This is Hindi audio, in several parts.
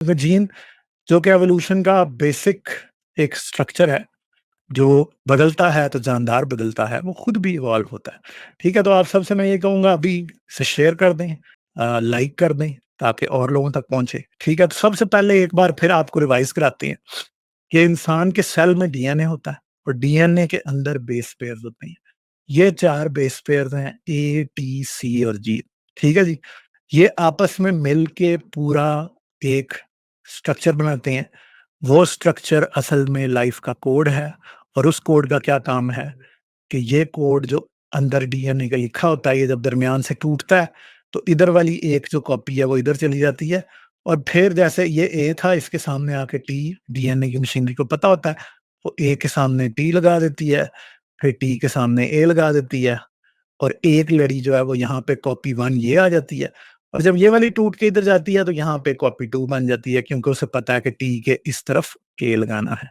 क्योंकि जीन जो कि एवोल्यूशन का बेसिक एक स्ट्रक्चर है, जो बदलता है तो जानदार बदलता है, वो खुद भी इवॉल्व होता है। ठीक है, तो आप सबसे मैं ये कहूँगा अभी से शेयर कर दें, लाइक कर दें ताकि और लोगों तक पहुँचे। ठीक है, तो सबसे पहले एक बार फिर आपको रिवाइज़ कराते हैं कि इंसान के सेल में डीएनए होता है और डीएनए के अंदर बेस पेयर्स होते हैं। ये 4 बेस पेयर्स हैं ए, टी, सी और जी। ठीक है जी? ये आपस में मिल के पूरा एक स्ट्रक्चर बनाते हैं। वो स्ट्रक्चर असल में लाइफ का कोड है और उस कोड का क्या काम है कि ये कोड जो अंदर डीएनए का लिखा होता है, ये जब दरमियान से टूटता है, तो इधर वाली एक जो कॉपी है वो इधर चली जाती है और फिर जैसे ये ए था, इसके सामने आके टी, डीएनए की मशीनरी को पता होता है, वो ए के सामने टी लगा देती है, फिर टी के सामने ए लगा देती है और एक लड़ी जो है वो यहाँ पे कॉपी 1 ये आ जाती है और जब ये वाली टूट के इधर जाती है तो यहाँ पे कॉपी 2 बन जाती है, क्योंकि उसे पता है कि टी के इस तरफ ए लगाना है,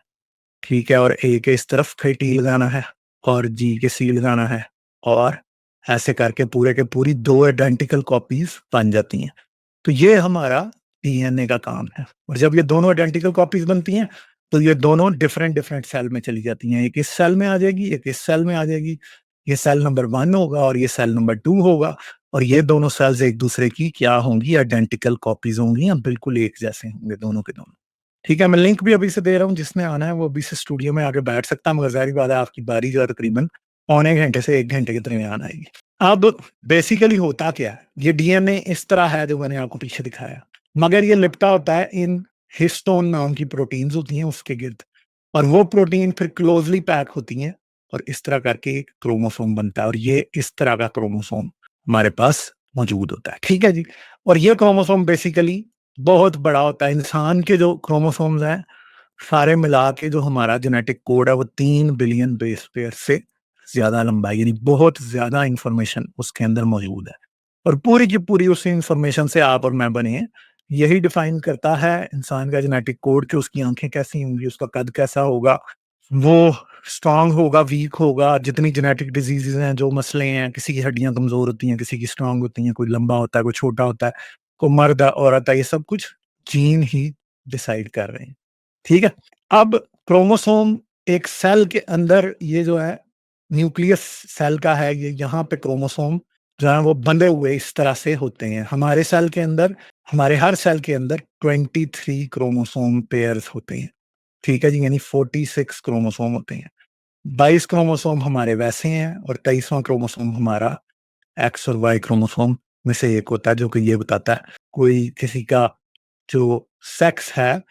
ठीक है? और ए के इस तरफ फिर टी लगाना है और जी के सी लगाना है और ऐसे करके पूरे के पूरी 2 आइडेंटिकल कॉपीज़ बन जाती हैं। तो ये हमारा डीएनए का काम है और जब ये दोनों आइडेंटिकल कॉपीज़ बनती हैं, तो ये दोनों डिफरेंट सेल में चली जाती हैं। एक इस सेल में आ जाएगी, एक इस सेल में आ जाएगी। ये सेल नंबर 1 होगा और ये सेल नंबर 2 होगा और ये दोनों सेल्स एक-दूसरे की क्या होंगी? आइडेंटिकल कॉपीज़ होंगी या बिल्कुल एक जैसे होंगे दोनों के दोनों। ठीक है, मैं लिंक भी अभी से दे रहा हूँ, जिसने आना है वो अभी से स्टूडियो में आके बैठ सकता है, मगर ज़ाहिर-सी बात है आपकी बारी जो है तकरीबन पौने घंटे से 1 घंटे के दरमियान आएगी। अब बेसिकली होता क्या है? ये डीएनए इस तरह है जो मैंने आपको पीछे दिखाया, मगर ये लिपटा होता है इन हिस्टोन नाम की प्रोटीन्स होती हैं उसके गिर्द और वो प्रोटीन फिर क्लोज़ली पैक होती हैं और इस तरह करके एक क्रोमोसोम बनता है और ये इस तरह का क्रोमोसोम हमारे पास मौजूद होता है। ठीक है जी? और ये क्रोमोसोम बेसिकली बहुत बड़ा होता है। इंसान के जो क्रोमोसोम्स हैं, सारे मिला के जो हमारा जेनेटिक कोड है, वो 3 बिलियन बेस पेयर से ज़्यादा लंबा है, यानी बहुत ज़्यादा इन्फॉर्मेशन उसके अंदर मौजूद है। और पूरी की पूरी उसी इन्फॉर्मेशन से आप और मैं बने हैं। यही डिफाइन करता है इंसान का जेनेटिक कोड कि उसकी आँखें कैसी होंगी, उसका कद कैसा होगा, वो स्ट्रॉन्ग होगा, वीक होगा, जितनी जेनेटिक डिज़ीज़ेज़ हैं, जो मसले हैं, किसी की हड्डियाँ कमज़ोर होती हैं, किसी की स्ट्रॉन्ग होती हैं, कोई लंबा होता है, कोई छोटा होता है, कोई मर्द है, औरत है, ये सब कुछ जीन ही डिसाइड कर रहे हैं। ठीक है? अब क्रोमोसोम एक सेल के अंदर ये जो है न्यूक्लियस सेल का है, ये यहाँ पे क्रोमोसोम जो है वो बंधे हुए इस तरह से होते हैं। हमारे सेल के अंदर, हमारे हर सेल के अंदर 23 क्रोमोसोम पेयर्स होते हैं। ठीक है जी? यानी 46 क्रोमोसोम होते हैं। 22 क्रोमोसोम हमारे वैसे हैं और 23वां क्रोमोसोम हमारा एक्स और वाई क्रोमोसोम में से एक होता है, जो कि ये बताता है कोई किसी का जो सेक्स है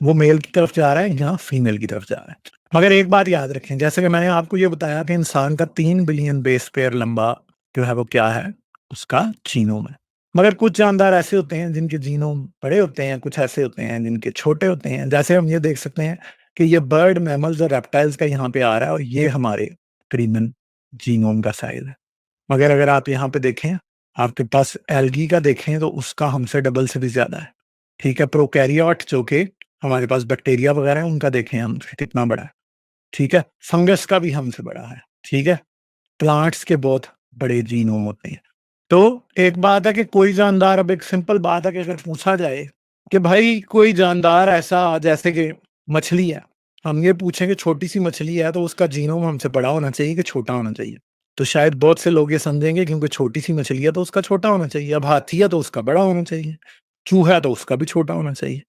वो मेल की तरफ जा रहा है या फीमेल की तरफ जा रहा है। मगर एक बात याद रखें, जैसे कि मैंने आपको ये बताया कि इंसान का 3 बिलियन बेस पेयर लंबा जो है वो क्या है? उसका जीनोम है। मगर कुछ जानदार ऐसे होते हैं जिनके जीनोम बड़े होते हैं, कुछ ऐसे होते हैं जिनके छोटे होते हैं। जैसे हम ये देख सकते हैं कि ये बर्ड, मैमल्स और रेप्टाइल्स का यहाँ पे आ रहा है और ये हमारे करीबन जीनोम का साइज़ है। मगर अगर आप यहाँ पे देखें, आपके पास एल्गी का देखें तो उसका हमसे डबल से भी ज़्यादा है। ठीक है? प्रोकैरियोट जो कि हमारे पास बैक्टीरिया वगैरह है, उनका देखें हम कितना बड़ा है। ठीक है? फंगस का भी हमसे बड़ा है। ठीक है? प्लांट्स के बहुत बड़े जीनोम होते हैं। तो एक बात है कि कोई जानदार, अब एक सिंपल बात है कि अगर पूछा जाए कि भाई कोई जानदार ऐसा जैसे कि मछली है, हम ये पूछें कि छोटी-सी मछली है तो उसका जीनोम हमसे बड़ा होना चाहिए कि छोटा होना चाहिए? तो शायद बहुत से लोग ये समझेंगे क्योंकि छोटी-सी मछली है तो उसका छोटा होना चाहिए, अब हाथी है तो उसका बड़ा होना चाहिए, चूहा है तो उसका भी छोटा होना चाहिए।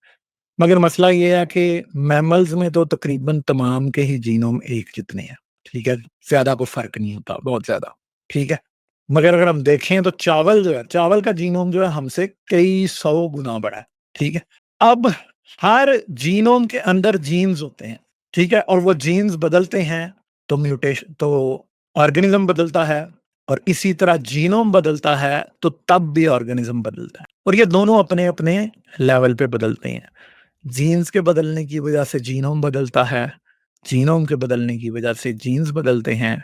मगर मसला ये है कि मैमल्स में तो तकरीबन तमाम के ही जीनोम एक जितने हैं, ठीक है? ज़्यादा कोई फ़र्क नहीं होता, बहुत ज़्यादा, ठीक है? मगर अगर हम देखें तो चावल जो है, चावल का जीनोम जो है हमसे कई 100 गुना बड़ा है, ठीक है? अब हर जीनोम के अंदर जीन्स होते हैं, ठीक है? और वो जीन्स बदलते हैं तो ऑर्गेनिज़्म बदलता है और इसी तरह जीनोम बदलता है तो तब भी ऑर्गेनिज़्म बदलता है और ये दोनों अपने-अपने लेवल पे बदलते हैं। जीन्स के बदलने की वजह से जीनोम बदलता है, जीनोम के बदलने की वजह से जीन्स बदलते हैं,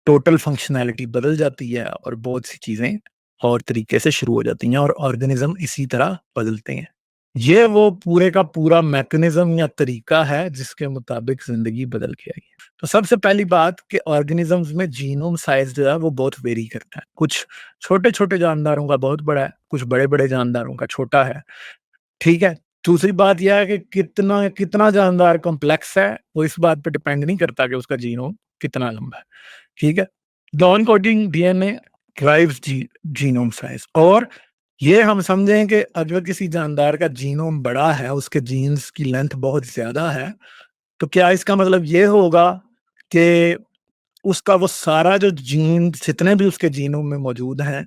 टोटल फंक्शनैलिटी बदल जाती है और बहुत सी चीज़ें और तरीके से शुरू हो जाती हैं और ऑर्गेनिज़्म इसी तरह बदलते हैं। ये वो पूरे का पूरा मैकेनिज़्म या तरीका है जिसके मुताबिक ज़िंदगी बदल के आई है। तो सबसे पहली बात कि ऑर्गेनिज़म्स में जीनोम साइज़ जो है वो बहुत वेरी करता है। कुछ छोटे-छोटे जानदारों का बहुत बड़ा है, कुछ बड़े-बड़े जानदारों का छोटा है। ठीक है? दूसरी बात ये है कि कितना कितना जानदार कॉम्प्लेक्स है, वो इस बात पे डिपेंड नहीं करता कि उसका जीनोम कितना लंबा है, ठीक है? Non coding DNA drives genome size, और ये हम समझें कि अगर किसी जानदार का जीनोम बड़ा है, उसके जीन्स की लेंथ बहुत ज़्यादा है, तो क्या इसका मतलब ये होगा कि उसका वो सारा जो जीन जितने भी उसके जीनोम में मौजूद हैं,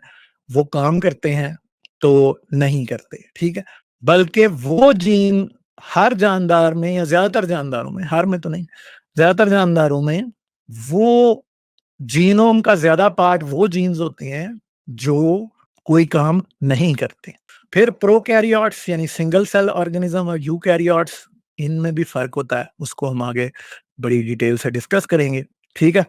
वो काम करते हैं? तो नहीं करते, ठीक है? बल्कि वो जीन हर जानदार में या ज़्यादातर जानदारों में, हर में तो नहीं, ज़्यादातर जानदारों में वो जीनोम का ज़्यादा पार्ट वो जीन्स होते हैं, जो कोई काम नहीं करते। फिर प्रोकैरियोट्स यानी सिंगल सेल ऑर्गेनिज़्म और यूकैरियोट्स, इनमें भी फ़र्क होता है, उसको हम आगे बड़ी डिटेल से डिस्कस करेंगे, ठीक है?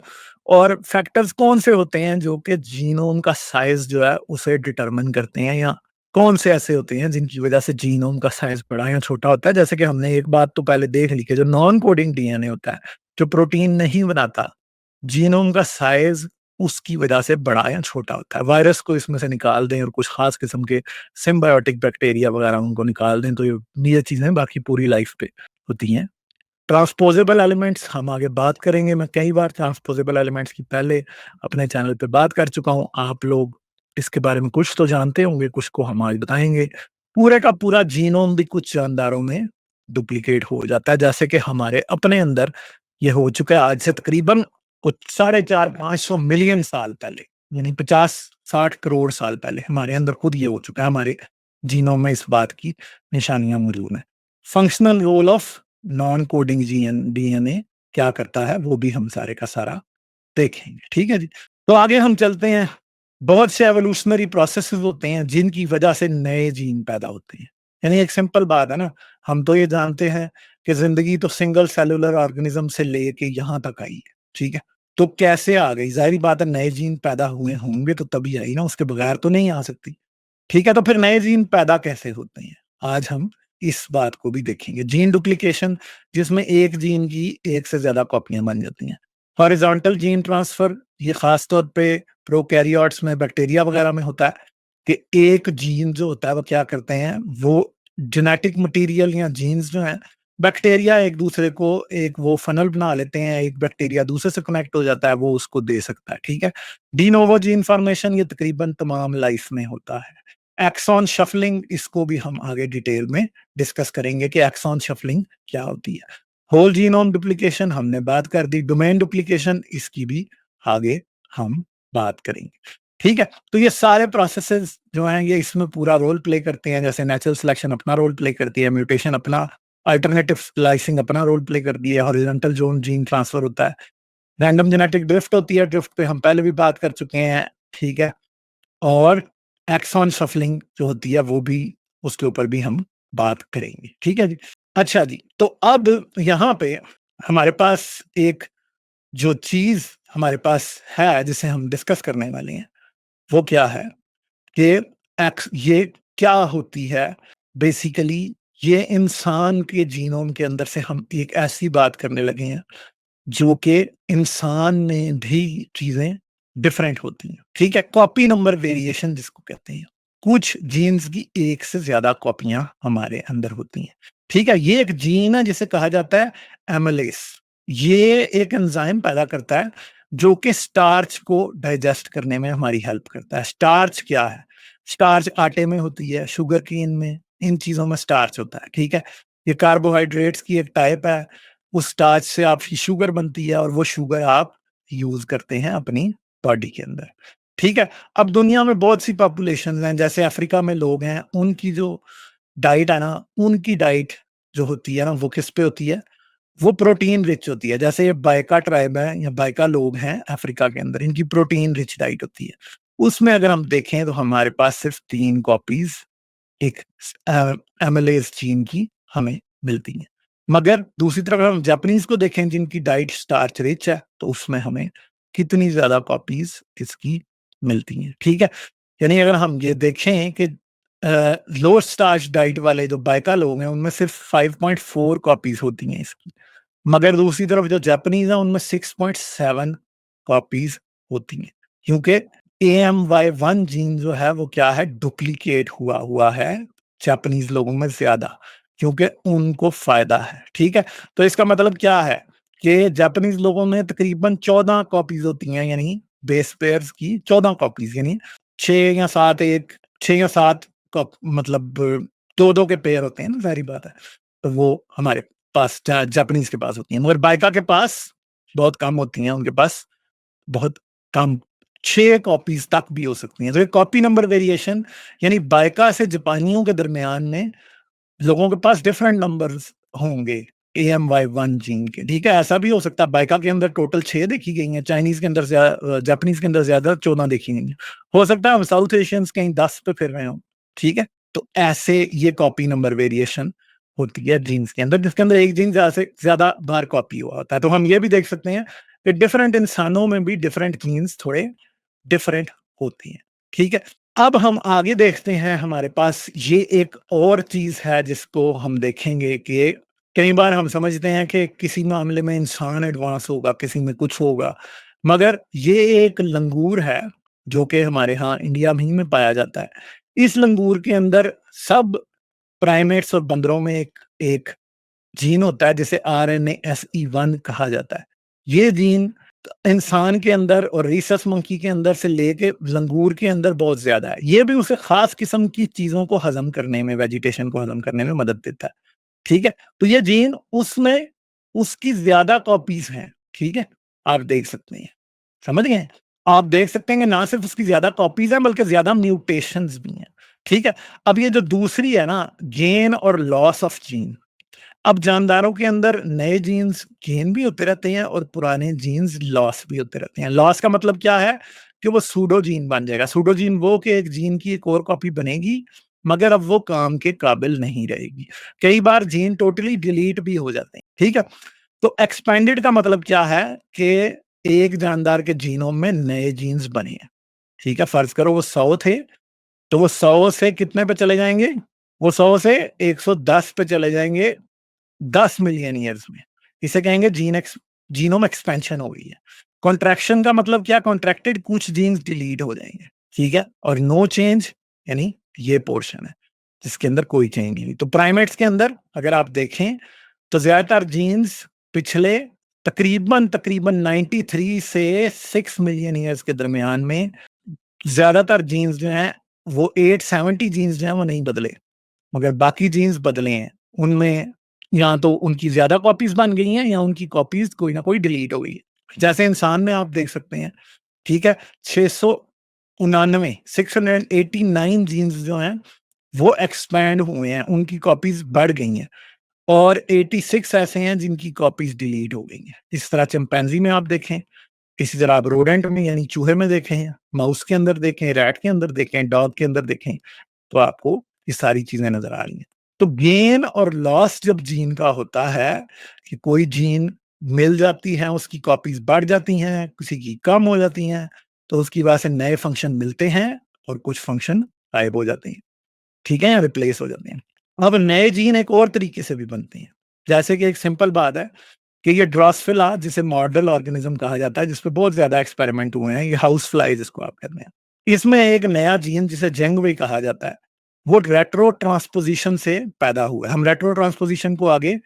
और फैक्टर्स कौन से होते हैं जो कि जीनोम का साइज़ जो है उसे डिटरमाइन करते हैं, या कौन से ऐसे होते हैं जिनकी वज़ह से जीनोम का साइज़ बड़ा या छोटा होता है? जैसे कि हमने एक बात तो पहले देख ली कि जो नॉन कोडिंग डीएनए होता है, जो प्रोटीन नहीं बनाता, जीनोम का साइज़ उसकी वजह से बड़ा या छोटा होता है। वायरस को इसमें से निकाल दें और कुछ ख़ास किस्म के सिम्बायोटिक बैक्टीरिया वगैरह उनको निकाल दें, तो ये चीज़ें बाकी पूरी लाइफ़ पे होती हैं। ट्रांसपोज़ेबल एलिमेंट्स हम आगे बात करेंगे। मैं कई बार ट्रांसपोज़ेबल एलिमेंट्स की पहले अपने चैनल पे बात कर चुका हूँ। आप लोग इसके बारे में कुछ तो जानते होंगे, कुछ को हम आज बताएँगे। पूरे का पूरा जीनोम भी कुछ जानदारों में डुप्लिकेट हो जाता है, जैसे कि हमारे अपने अंदर ये हो चुका है आज से तकरीबन कुछ साढ़े 4-500 मिलियन साल पहले, यानी 50-60 करोड़ साल पहले हमारे अंदर खुद ये हो चुका है, हमारे जीनोम में इस बात की निशानियाँ मौजूद हैं। Functional role of non coding DNA क्या करता है, वो भी हम सारे का सारा देखेंगे, ठीक है जी। तो आगे हम चलते हैं। बहुत से एवोल्यूशनरी प्रोसेसेस होते हैं जिनकी वजह से नए जीन पैदा होते हैं। यानी एक सिंपल बात है ना, हम तो ये जानते हैं कि जिंदगी तो सिंगल सेलुलर ऑर्गेनिज्म से लेके यहाँ तक आई है, ठीक है? तो कैसे आ गई? जाहिर बात है, नए जीन पैदा हुए होंगे तो तभी आई ना, उसके बगैर तो नहीं आ सकती। ठीक है, तो फिर नए जीन पैदा कैसे होते हैं? आज हम इस बात को भी देखेंगे। जीन डुप्लीकेशन, जिसमें एक जीन की एक से ज़्यादा कॉपियाँ बन जाती हैं। हॉरिज़ॉन्टल जीन ट्रांसफ़र, ये ख़ास तौर पे प्रोकैरियोट्स में, बैक्टीरिया वग़ैरह में होता है कि एक जीन जो होता है वो क्या करते हैं, वो जेनेटिक मटीरियल या जीन्स जो हैं, बैक्टीरिया एक-दूसरे को एक वो फ़नल बना लेते हैं, एक बैक्टीरिया दूसरे से कनेक्ट हो जाता है, वो उसको दे सकता है, ठीक है? डे नोवो जीन फ़ॉर्मेशन, ये तकरीबन तमाम लाइफ़ में होता है। एक्सॉन शफलिंग, इसको भी हम आगे डिटेल में डिस्कस करेंगे कि एक्सॉन शफलिंग क्या होती है। होल जीनोम डुप्लीकेशन हमने बात कर दी। डोमेन डुप्लीकेशन, इसकी भी आगे हम बात करेंगे, ठीक है? तो ये सारे प्रोसेसेस जो हैं ये इसमें पूरा रोल प्ले करते हैं। जैसे नेचुरल सिलेक्शन अपना रोल प्ले करती है, म्यूटेशन अपना, अल्टरनेटिव स्प्लाइसिंग अपना रोल प्ले करती है, हॉरिजॉन्टल जोन जीन ट्रांसफर होता है, रैंडम जेनेटिक ड्रिफ्ट होती है, ड्रिफ्ट पे हम पहले भी बात कर चुके हैं, ठीक है? और एक्सॉन शफलिंग जो होती है वो भी, उसके ऊपर भी हम बात करेंगे, ठीक है जी। अच्छा जी, तो अब यहाँ पे हमारे पास एक जो चीज़ हमारे पास है जिसे हम डिस्कस करने वाले हैं, वो क्या है कि ये क्या होती है बेसिकली, ये इंसान के जीनोम के अंदर से हम एक ऐसी बात करने लगे हैं जो कि इंसान में भी चीज़ें डिफरेंट होती हैं, ठीक है? कॉपी नंबर वेरिएशन जिसको कहते हैं। कुछ जीन्स की एक से ज़्यादा कॉपियाँ हमारे अंदर होती हैं, ठीक है? ये एक जीन है जिसे कहा जाता है एमिलेस। ये एक एंजाइम पैदा करता है जो कि स्टार्च को डाइजेस्ट करने में हमारी हेल्प करता है। स्टार्च क्या है? स्टार्च आटे में होती है, शुगर केन में, इन चीज़ों में स्टार्च होता है, ठीक है? ये कार्बोहाइड्रेट्स की एक टाइप है। उस स्टार्च से आपकी शुगर बनती है और वो शुगर आप यूज़ करते हैं अपनी बॉडी के अंदर, ठीक है? अब दुनिया में बहुत सी पॉपुलेशंस हैं, जैसे अफ्रीका में लोग हैं, उनकी जो डाइट है ना, उनकी डाइट जो होती है ना, वो किस पे होती है? वो प्रोटीन रिच होती है। जैसे ये बाइका ट्राइब है या बाइका लोग हैं अफ्रीका के अंदर, इनकी प्रोटीन रिच डाइट होती है। उसमें अगर हम देखें तो हमारे पास सिर्फ़ 3 कॉपीज़ एक एमिलेज़ जीन की हमें मिलती हैं। मगर दूसरी तरफ हम जापानीज़ को देखें जिनकी डाइट स्टार्च रिच है, तो उसमें हमें कितनी ज़्यादा कॉपीज़ इसकी मिलती हैं, ठीक है? यानी अगर हम ये देखें कि लो स्टार्च डाइट वाले जो बाइका लोग हैं, उनमें सिर्फ़ 5.4 कॉपीज़ होती हैं इसकी। मगर दूसरी तरफ जो जापानीज़ हैं, उनमें 6.7 कॉपीज़ होती हैं, क्योंकि AMY1 जीन जो है वो क्या है, डुप्लीकेट हुआ हुआ है जापानीज़ लोगों में ज़्यादा। क्योंकि उनको फ़ायदा है, ठीक है? तो इसका मतलब क्या है कि जापानीज़ लोगों में तकरीबन 14 कॉपीज़ होती हैं, यानी बेस पेयर्स की 14 कॉपीज़, यानी 6 या 7 एक 6 या 7 कप मतलब 2-2 के पेयर होते हैं ना, ज़ाहिर बात है। तो वो हमारे पास जापानीज़ के पास होती हैं, मगर बाइका के पास बहुत कम होती हैं, उनके पास बहुत कम 6 कॉपीज़ तक भी हो सकती हैं। तो ये कॉपी नंबर वेरिएशन, यानी बाइका से जापानियों के दरमियान में लोगों के पास डिफरेंट नंबर्स होंगे AMY1 जीन के, ठीक है? ऐसा भी हो सकता है बाइका के अंदर टोटल 6 देखी गई हैं, चाइनीज़ के अंदर जापानीज़ के अंदर ज़्यादा 14 देखी गई हैं। हो सकता है हम साउथ एशियंस कहीं 10 पे फिर रहे हों, ठीक है? तो ऐसे ये कॉपी नंबर वेरिएशन होती है जीन्स के अंदर, जिसके अंदर एक जीन ज़्यादा से ज़्यादा बार कॉपी हुआ होता है। तो हम ये भी देख सकते हैं कि डिफरेंट इंसानों में भी डिफरेंट जीन्स थोड़े डिफरेंट होती हैं, ठीक है? अब हम आगे देखते हैं, हमारे पास ये एक और चीज़ है जिसको हम देखेंगे कि कई बार हम समझते हैं कि किसी मामले में इंसान एडवांस होगा, किसी में कुछ होगा, मगर ये एक लंगूर है जो कि हमारे यहाँ इंडिया में ही में पाया जाता है। इस लंगूर के अंदर सब प्राइमेट्स और बंदरों में एक एक जीन होता है जिसे RNASE1 कहा जाता है। ये जीन इंसान के अंदर और rhesus मंकी के अंदर से लेके लंगूर के अंदर बहुत ज़्यादा है। ये भी उसे ख़ास किस्म की चीज़ों को हज़म करने में, वेजिटेशन को हज़म करने में मदद देता है, ठीक है? तो ये जीन उसमें उसकी ज़्यादा कॉपीज़ हैं, ठीक है? आप देख सकते हैं, समझ गए? आप देख सकते हैं कि ना सिर्फ़ उसकी ज़्यादा कॉपीज़ हैं बल्कि ज़्यादा म्यूटेशंस भी हैं, ठीक है? अब ये जो दूसरी है ना, गेन और लॉस ऑफ जीन, अब जानदारों के अंदर नए जीन्स गेन भी होते रहते हैं और पुराने जीन्स लॉस भी होते रहते हैं। लॉस का मतलब क्या है कि वो सूडो जीन बन जाएगा। सूडो जीन वो कि एक जीन की एक और कॉपी बनेगी, मगर अब वो काम के काबिल नहीं रहेगी। कई बार जीन टोटली डिलीट भी हो जाते हैं, ठीक है? तो एक्सपेंडेड का मतलब क्या है कि एक जानदार के जीनोम में नए जीन्स बने हैं, ठीक है? फ़र्ज़ करो वो 100 थे, तो वो 100 से कितने पे चले जाएँगे? वो 100 से 110 पे चले जाएँगे 10 मिलियन ईयर्स में। इसे कहेंगे जीनोम एक्सपेंशन हो गई है। कॉन्ट्रैक्शन का मतलब क्या? कॉन्ट्रैक्टेड कुछ जीन्स डिलीट हो जाएँगे, ठीक है? और नो चेंज यानी ये पोर्शन है, जिसके अंदर कोई चेंज नहीं। तो प्राइमेट्स के अंदर अगर आप देखें, तो ज़्यादातर जीन्स पिछले तकरीबन 93 से 6 मिलियन ईयर्स के दरमियान में ज़्यादातर जीन्स जो हैं, वो 870 जीन्स जो हैं, वो नहीं बदले। मगर बाकी जीन्स बदले हैं। उनमें या तो उनकी ज़्यादा कॉपीज़ बन गई हैं या उनकी कॉपीज़ कोई ना कोई डिलीट हो गई है। जैसे इंसान में आप देख सकते हैं, ठीक है? 699 689 जीन्स जो हैं, वो एक्सपैंड हुए हैं, उनकी कॉपीज़ बढ़ गई हैं और 86 ऐसे हैं जिनकी कॉपीज़ डिलीट हो गई हैं। इस तरह चिंपैंज़ी में आप देखें, इसी तरह आप रोडेंट में यानी चूहे में देखें, माउस के अंदर देखें, रैट के अंदर देखें, डॉग के अंदर देखें, तो आपको ये सारी चीज़ें नज़र आ रही हैं। तो गेन और लॉस जब जीन का होता है कि कोई जीन मिल जाती है, उसकी कॉपीज़ बढ़ जाती हैं, किसी की कम हो जाती हैं, तो उसकी वजह से नए फंक्शन मिलते हैं और कुछ फंक्शन गायब हो जाते हैं, ठीक है? या रिप्लेस हो जाते हैं। अब नए जीन एक और तरीके से भी बनते हैं। जैसे कि एक सिंपल बात है कि ये ड्रोसोफिला जिसे मॉडल ऑर्गेनिज़्म कहा जाता है, जिस पे बहुत ज़्यादा एक्सपेरिमेंट हुए हैं, ये हाउस फ्लाई जिसको आप कहते हैं। इसमें एक नया जीन जिसे जेंगवेई कहा जाता है, वो रेट्रो ट्रांसपोज़िशन से पैदा हुआ है। हम रेट्रो ट्रांसपोज़िशन को आगे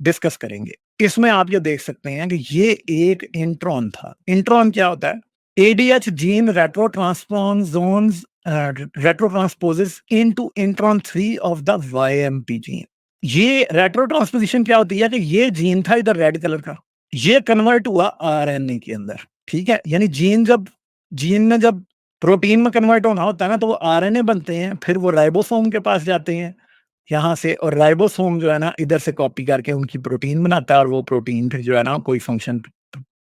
डिस्कस करेंगे। इसमें आप ये देख सकते हैं कि ये एक इंट्रॉन था। इंट्रॉन क्या होता है? ADH gene retrotransposons retrotransposes into intron 3 of the YMP gene. ये रेट्रो ट्रांसपोज़िशन क्या होती है कि ये जीन था इधर रेड कलर का, ये कन्वर्ट हुआ RNA के अंदर, ठीक है? यानी जीन ने जब प्रोटीन में कन्वर्ट होना होता है ना, तो वो RNA बनते हैं, फिर वो राइबोसोम के पास जाते हैं, यहाँ से, और राइबोसोम जो है ना, इधर से कॉपी करके उनकी प्रोटीन बनाता है और वो प्रोटीन फिर जो है ना, कोई फंक्शन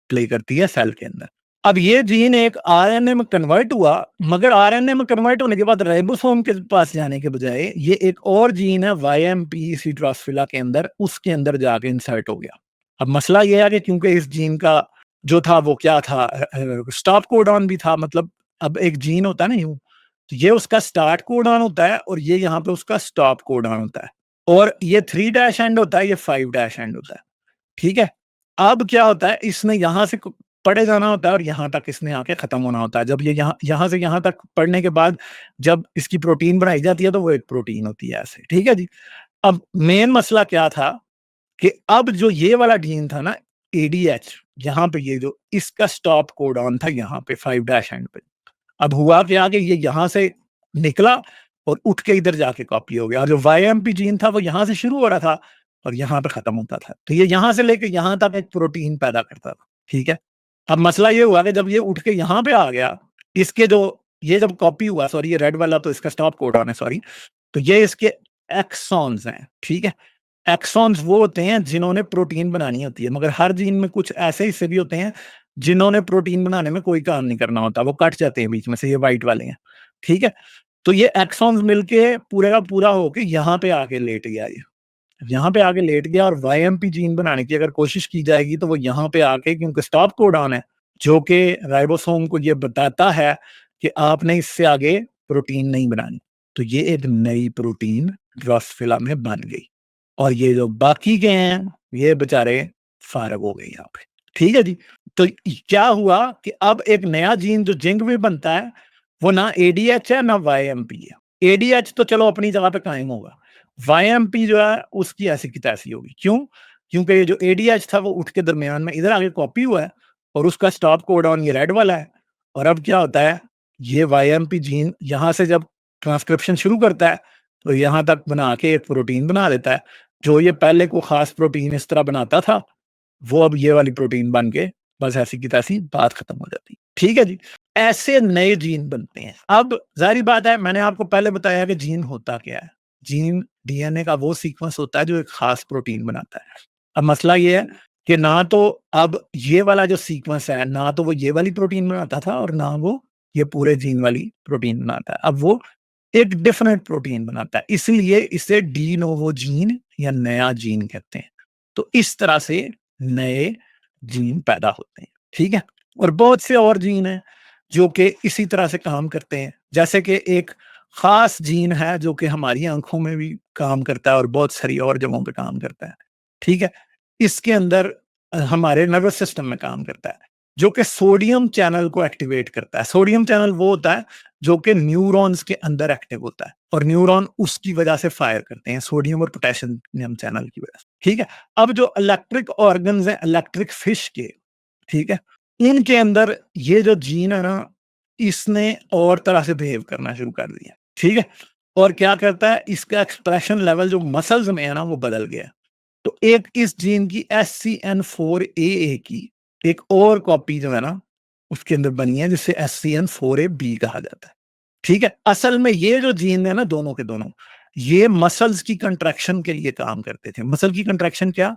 प्ले करती है सेल के अंदर। अब ये जीन एक आरएनए में कन्वर्ट हुआ, मगर आरएनए में कन्वर्ट होने के बाद राइबोसोम के पास जाने के बजाय ये एक और जीन है वाईएमपी इसी ड्रोसोफिला के अंदर, उसके अंदर जाके इंसर्ट हो गया। अब मसला ये है कि क्योंकि इस जीन का जो था वो क्या था, स्टॉप कोडॉन भी था, मतलब अब एक जीन होता है ना यूं, तो ये उसका स्टार्ट कोडॉन होता है और ये यहाँ पे उसका स्टॉप कोडॉन होता है, और ये 3 डैश एंड होता है, ये 5 डैश एंड होता है। ठीक है? अब क्या होता है, इसने यहाँ से पढ़े जाना होता है और यहाँ तक इसने आके खत्म होना होता है। जब ये यहाँ यहाँ से यहाँ तक पढ़ने के बाद जब इसकी प्रोटीन बनाई जाती है तो वो एक प्रोटीन होती है ऐसे, ठीक है जी? अब मेन मसला क्या था कि अब जो ये वाला जीन था ना एडीएच, यहाँ पे ये जो इसका स्टॉप कोडॉन था यहाँ पे 5 डैश एंड पे। अब हुआ क्या कि ये यहाँ से निकला और उठ के इधर जाके कॉपी हो गया, और जो वाईएमपी जीन था वो यहाँ से शुरू हो रहा था और यहाँ पे खत्म होता था। तो ये यहाँ से लेके यहाँ तक एक प्रोटीन पैदा करता था, ठीक है? अब मसला ये हुआ कि जब ये उठ के यहाँ पे आ गया, इसके जो ये जब कॉपी हुआ, सॉरी ये रेड वाला तो इसका स्टॉप कोडॉन है, सॉरी। तो ये इसके एक्सॉन्स हैं, ठीक है? एक्सॉन्स वो होते हैं जिन्होंने प्रोटीन बनानी होती है, मगर हर जीन में कुछ ऐसे हिस्से भी होते हैं जिन्होंने प्रोटीन बनाने में कोई काम नहीं करना होता, वो कट जाते हैं बीच में से, ये व्हाइट वाले हैं, ठीक है? तो ये एक्सॉन्स मिलके पूरे का पूरा होके यहाँ पे आके लेट गया ये। यहाँ पे आके लेट गया और वाईएमपी जीन बनाने की अगर कोशिश की जाएगी तो वो यहाँ पे आके, क्योंकि स्टॉप कोडॉन है जो कि राइबोसोम को ये बताता है कि आपने इससे आगे प्रोटीन नहीं बनानी, तो ये एक नई प्रोटीन ड्रोसोफिला में बन गई और ये जो बाकी के हैं ये बेचारे फारग हो गए यहाँ पे, ठीक है जी। तो क्या हुआ कि अब एक नया जीन जो जिंक में बनता है वो ना एडीएच है ना वाईएमपी है। एडीएच तो चलो अपनी जगह पे कायम होगा, वाईएमपी जो है उसकी ऐसी की तैसी होगी। क्यों? क्योंकि ये जो एडीएच था वो उठ के दरमियान में इधर आगे कॉपी हुआ है और उसका स्टॉप कोडॉन ये रेड वाला है। और अब क्या होता है, ये वाईएमपी जीन यहाँ से जब ट्रांसक्रिप्शन शुरू करता है तो यहाँ तक बना के एक प्रोटीन बना देता है। जो ये पहले को खास प्रोटीन इस तरह बनाता था वो अब ये वाली प्रोटीन बन के बस ऐसी की तैसी बात खत्म हो जाती, ठीक है जी। ऐसे नए जीन बनते हैं। अब जाहिर बात है, मैंने आपको पहले बताया कि जीन होता क्या है। जीन डीएनए का वो सीक्वेंस होता है जो एक खास प्रोटीन बनाता है। अब मसला ये है कि ना तो अब ये वाला जो सीक्वेंस है, ना तो वो ये वाली प्रोटीन बनाता था और ना वो ये पूरे जीन वाली प्रोटीन बनाता है। अब वो एक डिफरेंट प्रोटीन बनाता है, इसलिए इसे डी नोवो जीन या नया जीन कहते हैं। तो इस तरह से नए जीन पैदा होते हैं, ठीक है? और बहुत से और जीन हैं जो कि इसी तरह से काम करते हैं। जैसे कि एक खास जीन है जो कि हमारी आँखों में भी काम करता है और बहुत सारी और जगहों पे काम करता है, ठीक है? इसके अंदर हमारे नर्वस सिस्टम में काम करता है, जो कि सोडियम चैनल को एक्टिवेट करता है। सोडियम चैनल वो होता है जो कि न्यूरॉन्स के अंदर एक्टिव होता है और न्यूरॉन उसकी वजह से फायर करते हैं, सोडियम और पोटेशियम चैनल की वजह से, ठीक है? अब जो इलेक्ट्रिक ऑर्गन्स हैं इलेक्ट्रिक फिश के, ठीक है? इनके अंदर ये जो जीन है ना, इसने और तरह से बिहेव करना शुरू कर दिया, ठीक है? और क्या करता है, इसका एक्सप्रेशन लेवल जो मसल्स में है ना वो बदल गया। तो एक इस जीन की SCN4A की एक और कॉपी जो है ना उसके अंदर बनी है जिसे SCN4AB कहा जाता है, ठीक है? असल में ये जो जीन है ना दोनों के दोनों, ये मसल्स की कंट्रैक्शन के लिए काम करते थे। मसल की कंट्रैक्शन क्या,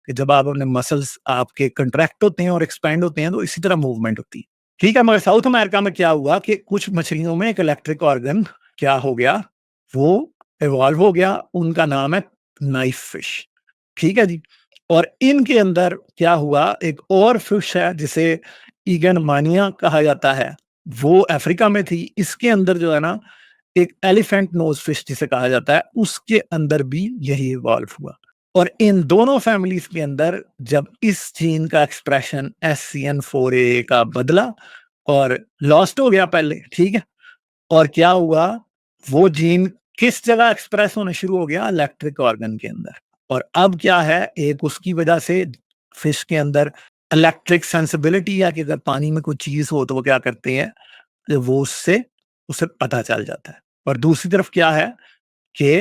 कि जब आप अपने मसल्स आपके कंट्रैक्ट होते हैं और एक्सपैंड होते हैं तो इसी तरह मूवमेंट होती है, ठीक है? मगर साउथ अमेरिका में क्या हुआ कि कुछ मछलियों में एक इलेक्ट्रिक ऑर्गन क्या हो गया, वो इवॉल्व हो गया, उनका नाम है नाइफ फिश, ठीक है जी। और इनके अंदर क्या हुआ, एक और फिश है जिसे ईगनमानिया कहा जाता है, वो अफ्रीका में थी। इसके अंदर जो है ना एक एलिफेंट नोज फिश जिसे कहा जाता है, उसके अंदर भी यही इवॉल्व हुआ। और इन दोनों फैमिलीज के अंदर जब इस जीन का एक्सप्रेशन SCN4A का बदला और लॉस्ट हो गया पहले, ठीक है? और क्या हुआ, वो जीन किस जगह एक्सप्रेस होना शुरू हो गया, इलेक्ट्रिक ऑर्गन के अंदर। और अब क्या है, एक उसकी वजह से फिश के अंदर इलेक्ट्रिक सेंसिबिलिटी है कि अगर पानी में कोई चीज हो तो वो क्या करते हैं, वो उससे उसे पता चल जाता है। और दूसरी तरफ क्या है कि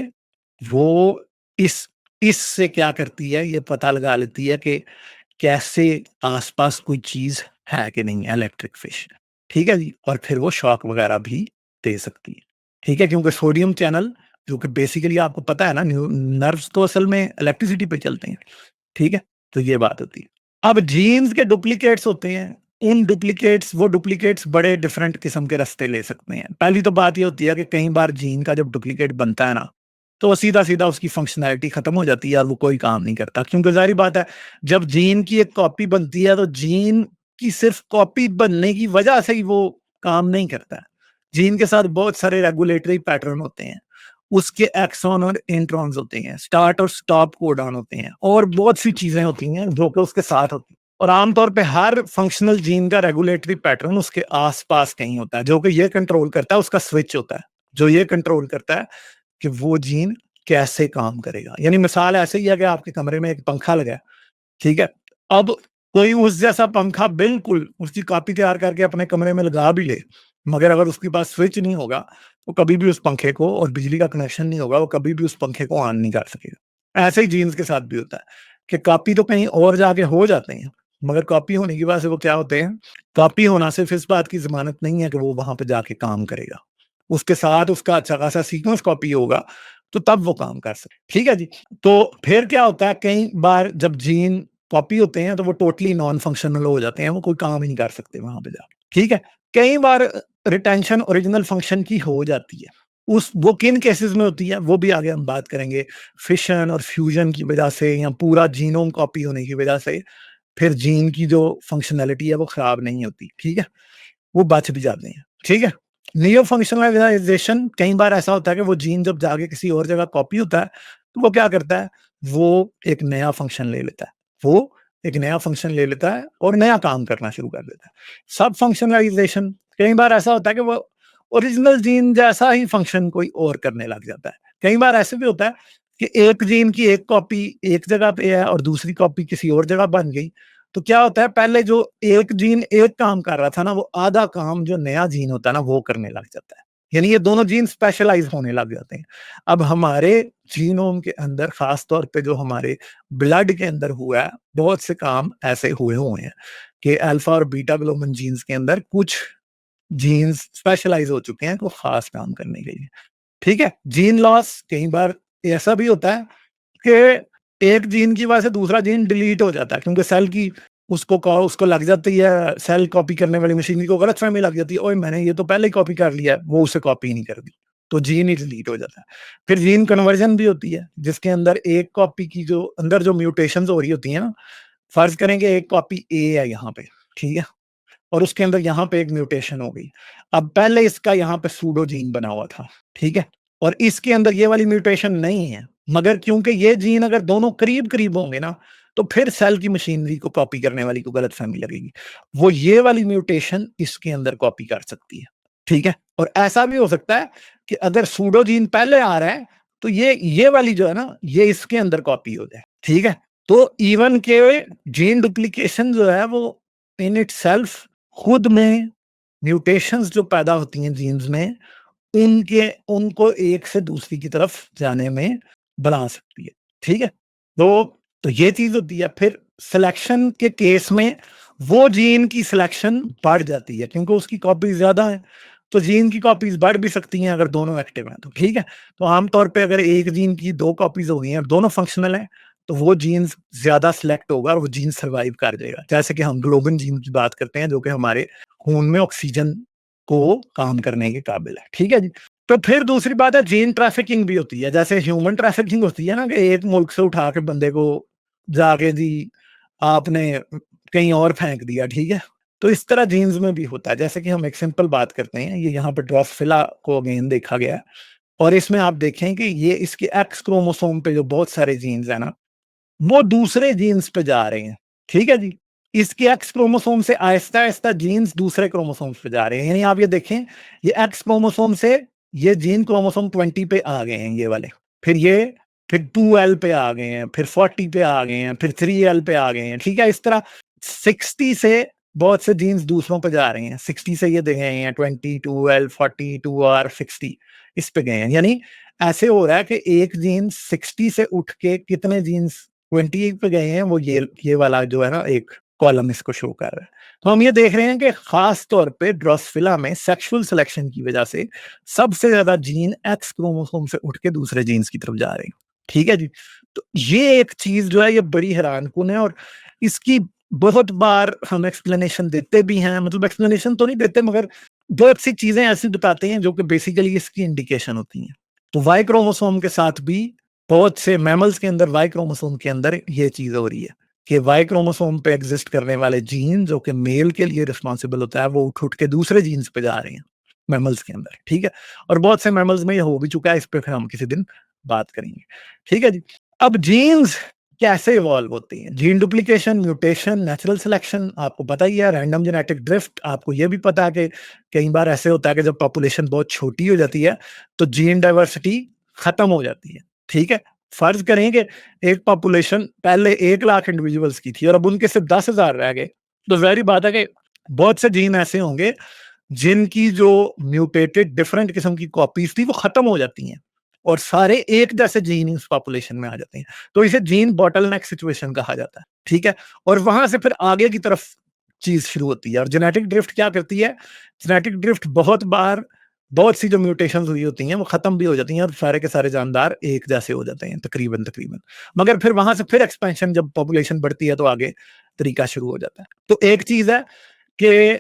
वो इस इससे क्या करती है, ये पता लगा लेती है कि कैसे आसपास कोई चीज है कि नहीं है, इलेक्ट्रिक फिश, ठीक है जी। और फिर वो शॉक वगैरह भी दे सकती है, ठीक है? क्योंकि सोडियम चैनल जो कि बेसिकली आपको पता है ना, नर्व्स तो असल में इलेक्ट्रिसिटी पे चलते हैं, ठीक है? तो ये बात होती है। अब जीन्स के डुप्लीकेट्स होते हैं, इन डुप्लीकेट्स वो डुप्लीकेट्स बड़े डिफरेंट किस्म के रास्ते ले सकते हैं। पहली तो बात ये होती है कि कई बार जीन का जब डुप्लीकेट बनता है ना, तो सीधा-सीधा उसकी फंक्शनैलिटी खत्म हो जाती है और वो कोई काम नहीं करता। क्योंकि ज़ाहिर बात है, जब जीन की एक कॉपी बनती है तो जीन की सिर्फ़ कॉपी बनने की वजह से ही वो काम नहीं करता है। जीन के साथ बहुत सारे रेगुलेटरी पैटर्न होते हैं। उसके एक्सॉन और इंट्रॉन्स होते हैं, स्टार्ट और स्टॉप कोडॉन होते हैं और बहुत सी चीज़ें होती हैं जो कि उसके साथ होती हैं। और आमतौर पे हर फंक्शनल जीन का रेगुलेटरी पैटर्न उसके आस-पास कहीं होता है, जो कि ये कंट्रोल करता है, उसका स्विच होता है, जो ये कंट्रोल करता है कि वो जीन कैसे काम करेगा। यानी मिसाल ऐसे ही है कि आपके कमरे में एक पंखा लगा है, ठीक है? अब कोई उस जैसा पंखा बिल्कुल उसकी कॉपी तैयार करके अपने कमरे में लगा भी ले, मगर अगर उसके पास स्विच नहीं होगा, तो कभी भी उस पंखे को और बिजली का कनेक्शन नहीं होगा, वो कभी भी उस पंखे को ऑन नहीं कर सकेगा। ऐसे ही जीन्स के साथ भी होता है कि कॉपी तो कहीं और जाके हो जाते हैं, मगर कॉपी होने की वजह से वो क्या होते हैं, कॉपी होना सिर्फ इस बात की ज़मानत नहीं है कि वो वहाँ पे जाके काम करेगा। उसके साथ उसका अच्छा खासा सीक्वेंस कॉपी होगा, तो तब वो काम कर सकते, ठीक है जी? तो फिर क्या होता है, कई बार जब जीन कॉपी होते हैं तो वो टोटली नॉन फंक्शनल हो जाते हैं, वो कोई काम ही नहीं कर सकते वहाँ पे जाके, ठीक है? कई बार रिटेंशन ओरिजिनल फंक्शन की हो जाती है। उस वो किन केसेस में होती है, वो भी आगे हम बात करेंगे। फिशन और फ्यूजन की वजह से या पूरा जीनोम कॉपी होने की वजह से फिर जीन की जो फंक्शनैलिटी है वो खराब नहीं होती, ठीक है? वो बच भी जाते हैं, ठीक है? नियो फंक्शनलाइज़ेशन कई बार ऐसा होता है कि वो जीन जब जाके किसी और जगह कॉपी होता है, तो वो क्या करता है, वो एक नया फंक्शन ले लेता है। वो एक नया फंक्शन ले लेता है और नया काम करना शुरू कर देता है। सब फंक्शनलाइज़ेशन कई बार ऐसा होता है कि वो ओरिजिनल जीन जैसा ही फंक्शन कोई और करने लग जाता है। कई बार ऐसे भी होता है कि एक जीन की एक कॉपी एक जगह पे है और दूसरी कॉपी किसी और जगह बन गई। तो क्या होता है, पहले जो एक जीन एक काम कर रहा था ना, वो आधा काम जो नया जीन होता है ना, वो करने लग जाता है। यानी ये दोनों जीन स्पेशलाइज़ होने लग जाते हैं। अब हमारे जीनोम के अंदर ख़ास तौर पे जो हमारे ब्लड के अंदर हुआ है, बहुत से काम ऐसे हुए हुए हैं कि अल्फ़ा और बीटा ग्लोबिन जीन्स के अंदर कुछ जीन्स स्पेशलाइज़ हो चुके हैं, वो ख़ास काम करने के लिए। ठीक है? जीन लॉस कई बार ऐसा भी होता है कि एक जीन की वजह से दूसरा जीन डिलीट हो जाता है, क्योंकि सेल की उसको लग जाती है, सेल कॉपी करने वाली मशीनरी को गलतफ़हमी लग जाती है, ओए मैंने ये तो पहले ही कॉपी कर लिया है, वो उसे कॉपी नहीं कर दी, तो जीन ही डिलीट हो जाता है। फिर जीन कन्वर्जन भी होती है, जिसके अंदर एक कॉपी की जो अंदर जो म्यूटेशंस हो रही होती हैं ना, फ़र्ज़ करें कि एक कॉपी ए है यहाँ पे, ठीक है? और उसके अंदर यहाँ पे एक म्यूटेशन हो गई। अब पहले इसका यहाँ पे सूडो जीन बना हुआ था, ठीक है? और इसके अंदर ये वाली म्यूटेशन नहीं है, मगर क्योंकि ये जीन अगर दोनों करीब-करीब होंगे ना, तो फिर सेल की मशीनरी को कॉपी करने वाली को गलतफ़हमी लगेगी। वो ये वाली म्यूटेशन इसके अंदर कॉपी कर सकती है, ठीक है? और ऐसा भी हो सकता है कि अगर सूडो जीन पहले आ रहा है, तो ये वाली जो है ना, ये इसके अंदर कॉपी हो जाए, ठीक है? तो इवन के जीन डुप्लीकेशन जो है वो इन इटसेल्फ खुद में म्यूटेशंस जो पैदा होती हैं जीन्स में, उनके उनको एक से दूसरी की तरफ जाने में बना सकती है, ठीक है? तो ये चीज़ होती है। फिर सिलेक्शन के केस में वो जीन की सिलेक्शन बढ़ जाती है क्योंकि उसकी कॉपीज़ ज़्यादा हैं, तो जीन की कॉपीज़ बढ़ भी सकती हैं अगर दोनों एक्टिव हैं तो, ठीक है? तो आम तौर पे अगर एक जीन की 2 कॉपीज़ हो गई हैं और दोनों फंक्शनल हैं, तो वो जीन्स ज़्यादा सिलेक्ट होगा और वो जीन सर्वाइव कर जाएगा। जैसे कि हम ग्लोबिन जीन की बात करते हैं जो कि हमारे खून में ऑक्सीजन को काम करने के काबिल है, ठीक है जी? तो फिर दूसरी बात है, जीन ट्रैफिकिंग भी होती है। जैसे ह्यूमन ट्रैफिकिंग होती है ना कि एक मुल्क से उठा के बंदे को जाके जी आपने कहीं और फेंक दिया, ठीक है? तो इस तरह जीन्स में भी होता है। जैसे कि हम एक सिंपल बात करते हैं, ये यहाँ पे ड्रोसोफिला को अगेन देखा गया है और इसमें आप देखें कि ये इसके एक्स क्रोमोसोम पे जो बहुत सारे जीन्स हैं ना, वो दूसरे जीन्स पे जा रहे हैं, ठीक है जी? इसके एक्स क्रोमोसोम से आहिस्ता-आहिस्ता जीन्स दूसरे क्रोमोसोम्स पे जा रहे हैं। यानी आप ये देखें, ये एक्स क्रोमोसोम से ये जीन क्रोमोसोम 20 पे आ गए हैं ये वाले। फिर ये फिर 2L पे आ गए हैं, फिर 40 पे आ गए हैं, फिर 3L पे आ गए हैं, ठीक है? इस तरह 60 से बहुत से जीन्स दूसरों पे जा रहे हैं। 60 से ये दे गए हैं 20, 2L, 40, 2R, 60 इस पे गए हैं। यानी ऐसे हो रहा है कि एक जीन 60 से उठ के कितने जीन्स 28 पे गए हैं, वो ये वाला जो है ना एक कॉलम इसको शो कर रहा है। तो हम ये देख रहे हैं कि खास तौर पे ड्रोसोफिला में सेक्सुअल सिलेक्शन की वजह से सबसे ज़्यादा जीन एक्स क्रोमोसोम से उठ के दूसरे जीन्स की तरफ जा रहे हैं। ठीक है जी? तो ये एक चीज़ जो है ये बड़ी हैरानकुन है और इसकी बहुत बार हम एक्सप्लेनेशन देते भी हैं, मतलब एक्सप्लेनेशन तो नहीं देते मगर बहुत सी चीज़ें ऐसी बताते हैं जो कि बेसिकली इसकी इंडिकेशन होती हैं। तो वाई क्रोमोसोम के साथ भी बहुत से मैमल्स के अंदर वाई क्रोमोसोम के अंदर ये चीज़ हो रही है कि वाई क्रोमोसोम पे एग्जिस्ट करने वाले जीन जो कि मेल के लिए रिस्पॉन्सिबल होता है, वो उठ-उठ के दूसरे जीन्स पे जा रहे हैं, मैमल्स के अंदर, ठीक है? और बहुत से मैमल्स में ये हो भी चुका है, इस पे फिर हम किसी दिन बात करेंगे, ठीक है जी? अब जीन्स कैसे इवॉल्व होती हैं? Gene duplication, mutation, natural selection आपको पता ही है, रैंडम जेनेटिक ड्रिफ्ट आपको ये भी पता है कि कई बार ऐसे होता है कि जब पॉपुलेशन बहुत छोटी हो जाती है, तो जीन डाइवर्सिटी खत्म हो जाती है। ठीक है? फ़र्ज़ करें कि एक पॉपुलेशन पहले 1 लाख इंडिविजुअल्स की थी और अब उनके सिर्फ़ 10,000 रह गए, तो ज़ाहिर-सी बात है कि बहुत से जीन ऐसे होंगे जिनकी जो म्यूटेटेड डिफरेंट किस्म की कॉपीज़ थी वो ख़त्म हो जाती हैं और सारे एक जैसे जीन ही उस पॉपुलेशन में आ जाते हैं। तो इसे जीन बॉटलनेक सिचुएशन कहा जाता है, ठीक है? और वहाँ से फिर आगे की तरफ चीज़ शुरू होती है और जेनेटिक ड्रिफ्ट क्या करती है? जेनेटिक ड्रिफ्ट बहुत बार बहुत सी जो म्यूटेशंस हुई होती हैं वो ख़त्म भी हो जाती हैं और सारे के सारे जानदार एक जैसे हो जाते हैं तकरीबन-तकरीबन। मगर फिर वहाँ से फिर एक्सपेंशन जब पॉपुलेशन बढ़ती है तो आगे तरीका शुरू हो जाता है। तो एक चीज़ है कि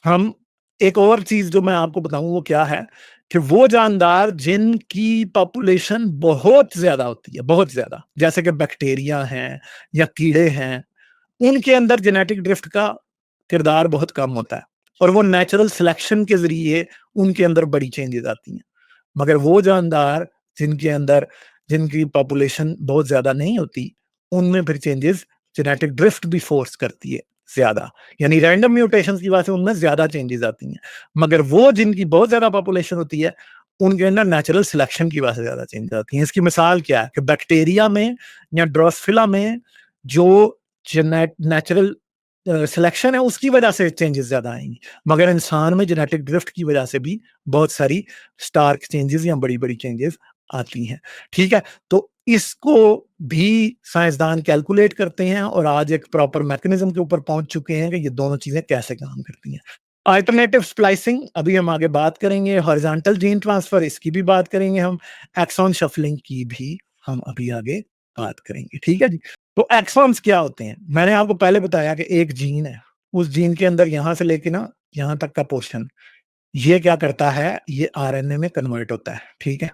हम एक और चीज़ जो मैं आपको बताऊँ वो क्या है कि वो जानदार जिनकी पॉपुलेशन बहुत ज़्यादा होती है, बहुत ज़्यादा, जैसे कि बैक्टीरिया हैं या कीड़े हैं, उनके अंदर जेनेटिक ड्रिफ्ट का किरदार बहुत कम होता है और वो नेचुरल सिलेक्शन के ज़रिए उनके अंदर बड़ी चेंजेज़ आती हैं। मगर वो जानदार जिनके अंदर जिनकी पॉपुलेशन बहुत ज़्यादा नहीं होती, उनमें फिर चेंजेज़ जेनेटिक ड्रिफ्ट भी फ़ोर्स करती है ज़्यादा। यानी रैंडम म्यूटेशंस की वजह से उनमें ज़्यादा चेंजेज़ आती हैं। मगर वो जिनकी बहुत ज़्यादा पॉपुलेशन होती है, उनके अंदर नेचुरल सिलेक्शन की वजह से ज़्यादा चेंजेज़ आती हैं। इसकी मिसाल क्या है कि बैक्टीरिया में या ड्रोसोफिला में जो नेचुरल सिलेक्शन है उसकी वजह से चेंजेज़ ज़्यादा आएँगी। मगर इंसान में जेनेटिक ड्रिफ्ट की वजह से भी बहुत सारी स्टार्क चेंजेज़ या बड़ी-बड़ी चेंजेज़ आती हैं, ठीक है? तो इसको भी साइंसदान कैलकुलेट करते हैं और आज एक प्रॉपर मैकेनिज़्म के ऊपर पहुँच चुके हैं कि ये दोनों चीज़ें कैसे काम करती हैं। अल्टरनेटिव स्प्लाइसिंग अभी हम आगे बात करेंगे, हॉरिज़ॉन्टल जीन ट्रांसफ़र इसकी भी बात करेंगे हम, एक्सॉन शफलिंग की भी हम अभी आगे बात करेंगे, ठीक है जी? तो एक्सॉन्स क्या होते हैं? मैंने आपको पहले बताया कि एक जीन है, उस जीन के अंदर यहाँ से लेके ना यहाँ तक का पोर्शन, ये क्या करता है, ये आरएनए में कन्वर्ट होता है, ठीक है?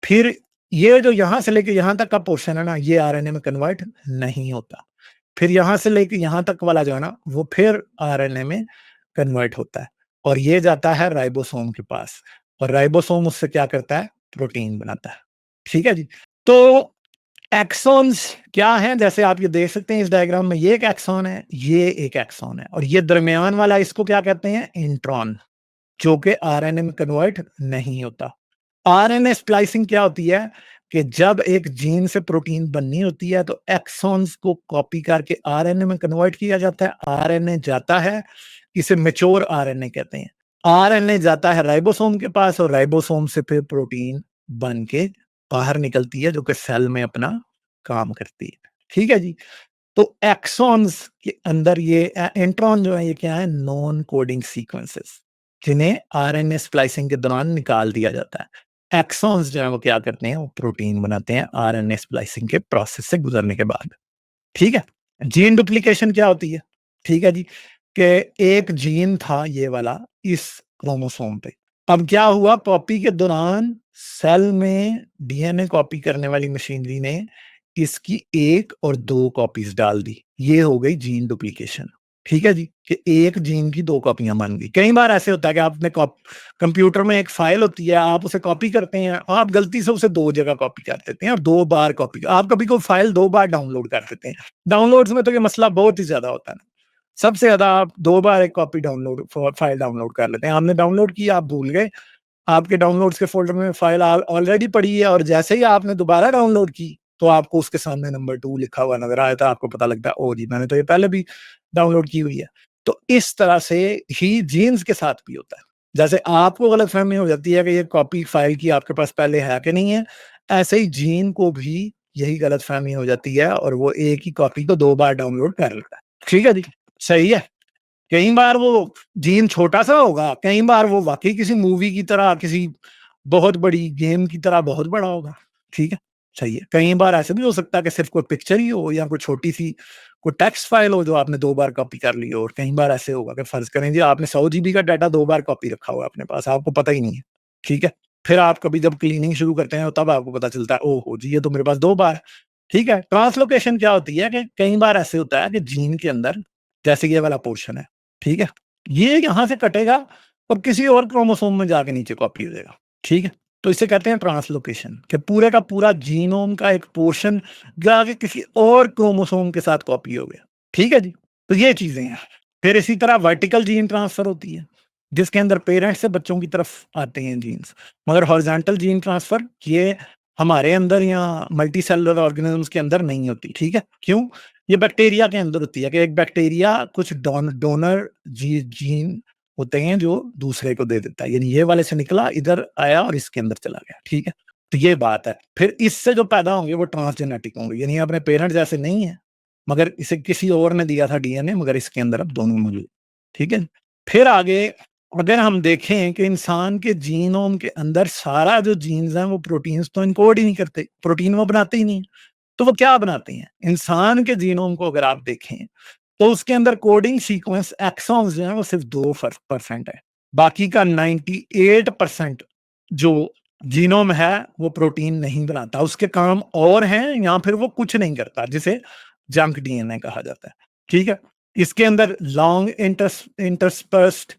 फिर ये जो यहाँ से लेके यहाँ तक का पोर्शन है ना, ये आरएनए में कन्वर्ट नहीं होता। फिर यहाँ से लेके यहाँ तक वाला जो है ना, वो फिर आरएनए में कन्वर्ट होता है और ये जाता है राइबोसोम के पास और राइबोसोम उससे क्या करता है? प्रोटीन बनाता है। ठीक है जी? तो एक्सॉन्स क्या हैं? जैसे आप ये देख सकते हैं इस डायग्राम में, ये एक एक्सॉन है, ये एक एक्सॉन है और ये दरमियान वाला इसको क्या कहते हैं? इंट्रॉन, जो कि आरएनए में कन्वर्ट नहीं होता। आरएनए स्प्लाइसिंग क्या होती है कि जब एक जीन से प्रोटीन बननी होती है तो एक्सॉन्स को कॉपी करके आरएनए में कन्वर्ट किया जाता है। आरएनए जाता है, इसे मैच्योर आरएनए कहते हैं। आरएनए जाता है राइबोसोम के पास और राइबोसोम से फिर प्रोटीन बन के बाहर निकलती है जो कि सेल में अपना काम करती है। ठीक है जी? तो एक्सॉन्स के अंदर ये इंट्रॉन जो है ये क्या है? नॉन कोडिंग सीक्वेंसेस, जिन्हें आरएनए स्प्लाइसिंग के दौरान निकाल दिया जाता है। एक्सॉन्स जो है वो क्या करते हैं? वो प्रोटीन बनाते हैं आरएनए स्प्लाइसिंग के प्रोसेस से गुजरने के बाद। ठीक है? जीन डुप्लीकेशन क्या होती है? ठीक है जी? कि एक जीन था ये वाला इस क्रोमोसोम पे। अब क्या हुआ, कॉपी के दौरान सेल में डीएनए कॉपी करने वाली मशीनरी ने इसकी 1 और 2 कॉपीज़ डाल दी। ये हो गई जीन डुप्लीकेशन। ठीक है जी? कि एक जीन की 2 कॉपियाँ बन गई। कई बार ऐसे होता है कि आपने कंप्यूटर में एक फ़ाइल होती है, आप उसे कॉपी करते हैं और आप गलती से उसे 2 जगह कॉपी कर देते हैं और 2 बार कॉपी आप कभी कोई फ़ाइल 2 बार डाउनलोड कर देते हैं। डाउनलोड्स में तो ये मसला बहुत ही ज़्यादा होता है ना। सबसे ज़्यादा आप 2 बार एक कॉपी डाउनलोड फ़ाइल डाउनलोड कर लेते हैं। आपने डाउनलोड की, आप भूल गए, आपके डाउनलोड्स के फ़ोल्डर में फ़ाइल ऑलरेडी पड़ी है और जैसे ही आपने दोबारा डाउनलोड की, तो आपको उसके सामने नंबर 2 लिखा हुआ नज़र आया था। आपको पता लगता है, ओह जी! मैंने तो ये पहले भी डाउनलोड की हुई है। तो इस तरह से ही जीन्स के साथ भी होता है। जैसे आपको गलतफ़हमी हो जाती है कि ये कॉपी फ़ाइल की आपके पास पहले है कि नहीं है, ऐसे ही जीन को भी यही गलतफ़हमी हो जाती है और वो एक ही कॉपी को 2 बार डाउनलोड कर लेता है। ठीक है जी? सही है। कई बार वो जीन छोटा-सा होगा, कई बार वो वाक़ई किसी मूवी की तरह, किसी बहुत बड़ी गेम की तरह बहुत बड़ा होगा, ठीक है? सही है। कई बार ऐसे भी हो सकता है कि सिर्फ़ कोई पिक्चर ही हो या कोई छोटी-सी कोई टेक्स्ट फ़ाइल हो जो आपने 2 बार कॉपी कर ली हो और कई बार ऐसे होगा कि फ़र्ज़ करें जी आपने 100 जीबी का डाटा 2 बार कॉपी रखा हुआ है अपने पास, आपको पता ही नहीं है, ठीक है? फिर आप कभी जब क्लीनिंग शुरू करते हैं तब आपको पता चलता है, ओहो जी! ये तो मेरे पास 2 बार है, ठीक है? ट्रांसलोकेशन क्या होती है कि कई बार ऐसे होता है कि जीन के अंदर जैसे ये वाला पोर्शन है, ठीक है? ये यहाँ से कटेगा और किसी और क्रोमोसोम में जाके नीचे कॉपी हो जाएगा, ठीक है? तो इसे कहते हैं ट्रांसलोकेशन, कि पूरे का पूरा जीनोम का एक पोर्शन जाके किसी और क्रोमोसोम के साथ कॉपी हो गया, ठीक है जी? तो ये चीज़ें हैं। फिर इसी तरह वर्टिकल जीन ट्रांसफ़र होती है, जिसके अंदर पेरेंट्स से बच्चों की तरफ आते हैं जीन्स। मगर हॉरिज़ॉन्टल जीन ट्रांसफ़र ये हमारे अंदर या मल्टी सेलुलर ऑर्गेनिजम्स के अंदर नहीं होती, ठीक है? क्यों? ये बैक्टीरिया के अंदर होती है कि एक बैक्टीरिया कुछ डोनर जीन होते हैं जो दूसरे को दे देता है। यानी ये वाले से निकला, इधर आया और इसके अंदर चला गया, ठीक है? तो ये बात है। फिर इससे जो पैदा होंगे वो ट्रांसजेनेटिक होंगे, यानी अपने पेरेंट जैसे नहीं है, मगर इसे किसी और ने दिया था डीएनए, मगर इसके अंदर अब दोनों मौजूद, ठीक है? फिर आगे अगर हम देखें कि इंसान के जीनोम के अंदर सारा जो जीन्स हैं वो प्रोटीन्स तो इनकोड ही नहीं करते, प्रोटीन वो बनाते ही नहीं है। तो वो क्या बनाते हैं? इंसान के जीनोम को अगर आप देखें, तो उसके अंदर कोडिंग सीक्वेंस एक्सॉन्स जो हैं वो सिर्फ 2% है। बाकी का 98% जो जीनोम है वो प्रोटीन नहीं बनाता। उसके काम और हैं या फिर वो कुछ नहीं करता, जिसे जंक डीएनए कहा जाता है। ठीक है? इसके अंदर लॉन्ग इंटरस्पर्स्ड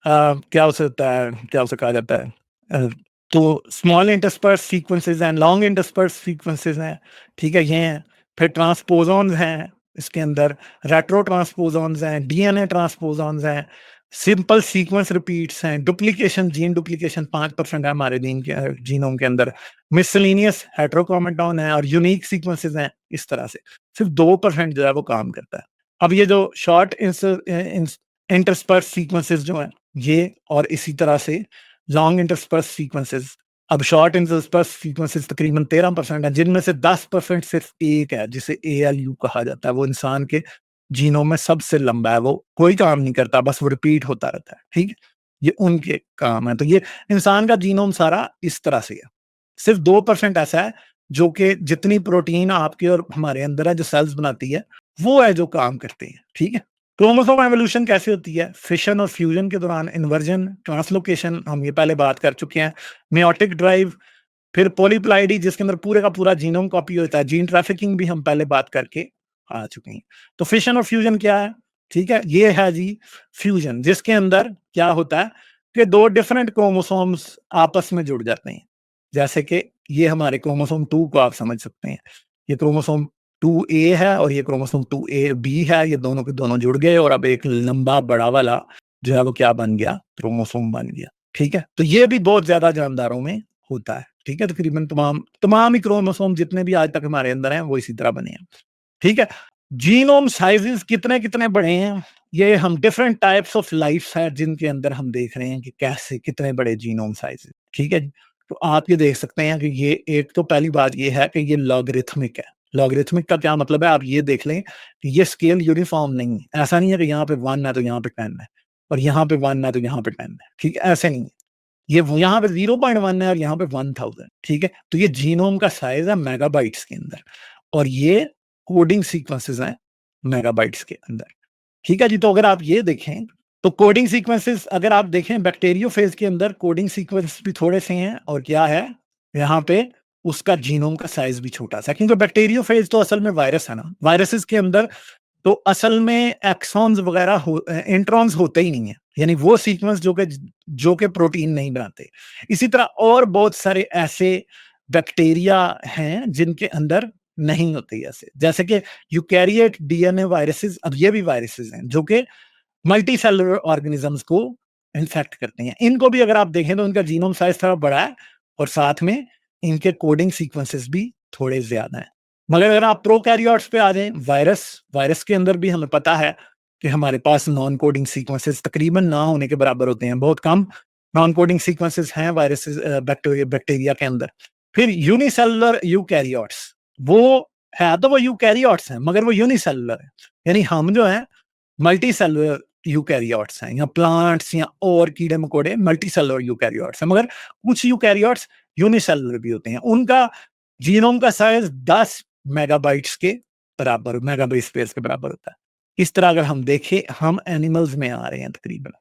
क्या हो सकता है, क्या उसे कहा जाता है? तो small interspersed sequences and long interspersed sequences हैं, ठीक है? ये हैं। फिर ट्रांसपोज़ॉन्स हैं इसके अंदर, रेट्रो ट्रांसपोज़ॉन्स हैं, डीएनए ट्रांसपोज़ॉन्स हैं, सिंपल सीक्वेंस रिपीट्स हैं, डुप्लीकेशन, जीन डुप्लीकेशन 5% है हमारे जीनोम के अंदर, मिससेलेनियस हेटेरोक्रोमेटोन है और यूनिक सीक्वेंसेस हैं, इस तरह से। सिर्फ 2% जो है वो काम करता है। अब ये जो शॉर्ट इंटरस्पर्स सीक्वेंसेस जो हैं, ये और इसी तरह से लॉन्ग इंटरस्पर्स सीक्वेंसेस, अब शॉर्ट इंटरस्पर्स सीक्वेंसेस तकरीबन 13% है, जिनमें से 10% सिर्फ एक है जिसे एएलयू कहा जाता है। वो इंसान के जीनोम में सबसे लंबा है, वो कोई काम नहीं करता, बस वो रिपीट होता रहता है, ठीक है? ये उनके काम है। तो ये इंसान का जीनोम सारा इस तरह से है। सिर्फ 2% ऐसा है जो कि जितनी प्रोटीन आपके और हमारे अंदर है, जो सेल्स बनाती है, वो है जो काम करते हैं, ठीक है? क्रोमोसोम एवोल्यूशन कैसे होती है? फिशन और फ्यूजन के दौरान इन्वर्जन, ट्रांसलोकेशन, हम ये पहले बात कर चुके हैं, मेयोटिक ड्राइव, फिर पॉलीप्लाइडी जिसके अंदर पूरे का पूरा जीनोम कॉपी होता है, जीन ट्रैफिकिंग भी हम पहले बात करके आ चुके हैं। तो फिशन और फ्यूजन क्या है? ठीक है? ये है जी फ्यूजन, जिसके अंदर क्या होता है कि 2 डिफरेंट क्रोमोसोम्स आपस में जुड़ जाते हैं। जैसे कि ये हमारे क्रोमोसोम 2 को आप समझ सकते हैं। ये क्रोमोसोम 2A है और ये क्रोमोसोम 2AB है, ये दोनों के दोनों जुड़ गए और अब एक लंबा बड़ा वाला जो है वो क्या बन गया? क्रोमोसोम बन गया, ठीक है? तो ये भी बहुत ज़्यादा जानदारों में होता है, ठीक है? तकरीबन तमाम तमाम ही क्रोमोसोम जितने भी आज तक हमारे अंदर हैं, वो इसी तरह बने हैं, ठीक है? जीनोम साइज़ेज़ कितने-कितने बड़े हैं, ये हम डिफरेंट टाइप्स ऑफ लाइफ़्स हैं जिनके अंदर हम देख रहे हैं कि कैसे कितने बड़े जीनोम साइज़ हैं, ठीक है? तो आप ये देख सकते हैं कि ये एक तो पहली बात ये है कि ये लॉगरिथमिक है। लॉगरिथमिक का क्या मतलब है? आप ये देख लें कि ये स्केल यूनिफ़ॉर्म नहीं है। ऐसा नहीं है कि यहाँ पे 1 है तो यहाँ पे 10 है और यहाँ पे 1 है तो यहाँ पे 10 है, ठीक है? ऐसे नहीं है। ये वो यहाँ पे 0.1 है और यहाँ पे 1000, ठीक है? तो ये जीनोम का साइज़ है मेगाबाइट्स के अंदर और ये कोडिंग सीक्वेंसेस हैं मेगाबाइट्स के अंदर, ठीक है जी? तो अगर आप ये देखें, तो कोडिंग सीक्वेंसेस अगर आप देखें बैक्टीरियोफेज के अंदर कोडिंग सीक्वेंस भी थोड़े से हैं और क्या है, यहाँ पे उसका जीनोम का साइज़ भी छोटा-सा है क्योंकि बैक्टीरियोफेज तो असल में वायरस है ना, वायरसेस के अंदर तो असल में एक्सॉन्स वगैरह इंट्रॉन्स होते ही नहीं है, यानी वो सीक्वेंस जो कि प्रोटीन नहीं बनाते। इसी तरह और बहुत सारे ऐसे बैक्टीरिया हैं जिनके अंदर नहीं होते ऐसे, जैसे कि यूकैरियोट डीएनए वायरसेस, अब ये भी वायरसेस हैं जो कि मल्टी सेलुलर ऑर्गेनिजम्स को इन्फेक्ट करते हैं। इनको भी अगर आप देखें तो इनका जीनोम साइज थोड़ा बड़ा है और साथ में इनके कोडिंग सीक्वेंसेस भी थोड़े ज्यादा हैं। मगर अगर आप प्रोकैरियोट्स पे आ जाएं, वायरस वायरस के अंदर भी हमें पता है कि हमारे पास नॉन कोडिंग सीक्वेंसेस तकरीबन ना होने के बराबर होते हैं, बहुत कम नॉन कोडिंग सीक्वेंसेस हैं वायरसेस बैक्टीरिया के अंदर। फिर यूनिसेलुलर यूकैरियोट्स, वो है तो वो यूकैरियोट्स हैं मगर वो यूनिसेलुलर है, यानी हम जो है मल्टी सेलुलर यूकैरियोट्स हैं या प्लांट्स या और कीड़े मकोड़े मल्टी सेलुलर यूकैरियोट्स हैं, मगर कुछ यूकैरियोट्स यूनिसेलुलर भी होते हैं। उनका जीनोम का साइज 10 मेगाबाइट्स के बराबर, मेगाबाइट स्पेस के बराबर होता है। इस तरह अगर हम देखें, हम एनिमल्स में आ रहे हैं तकरीबन,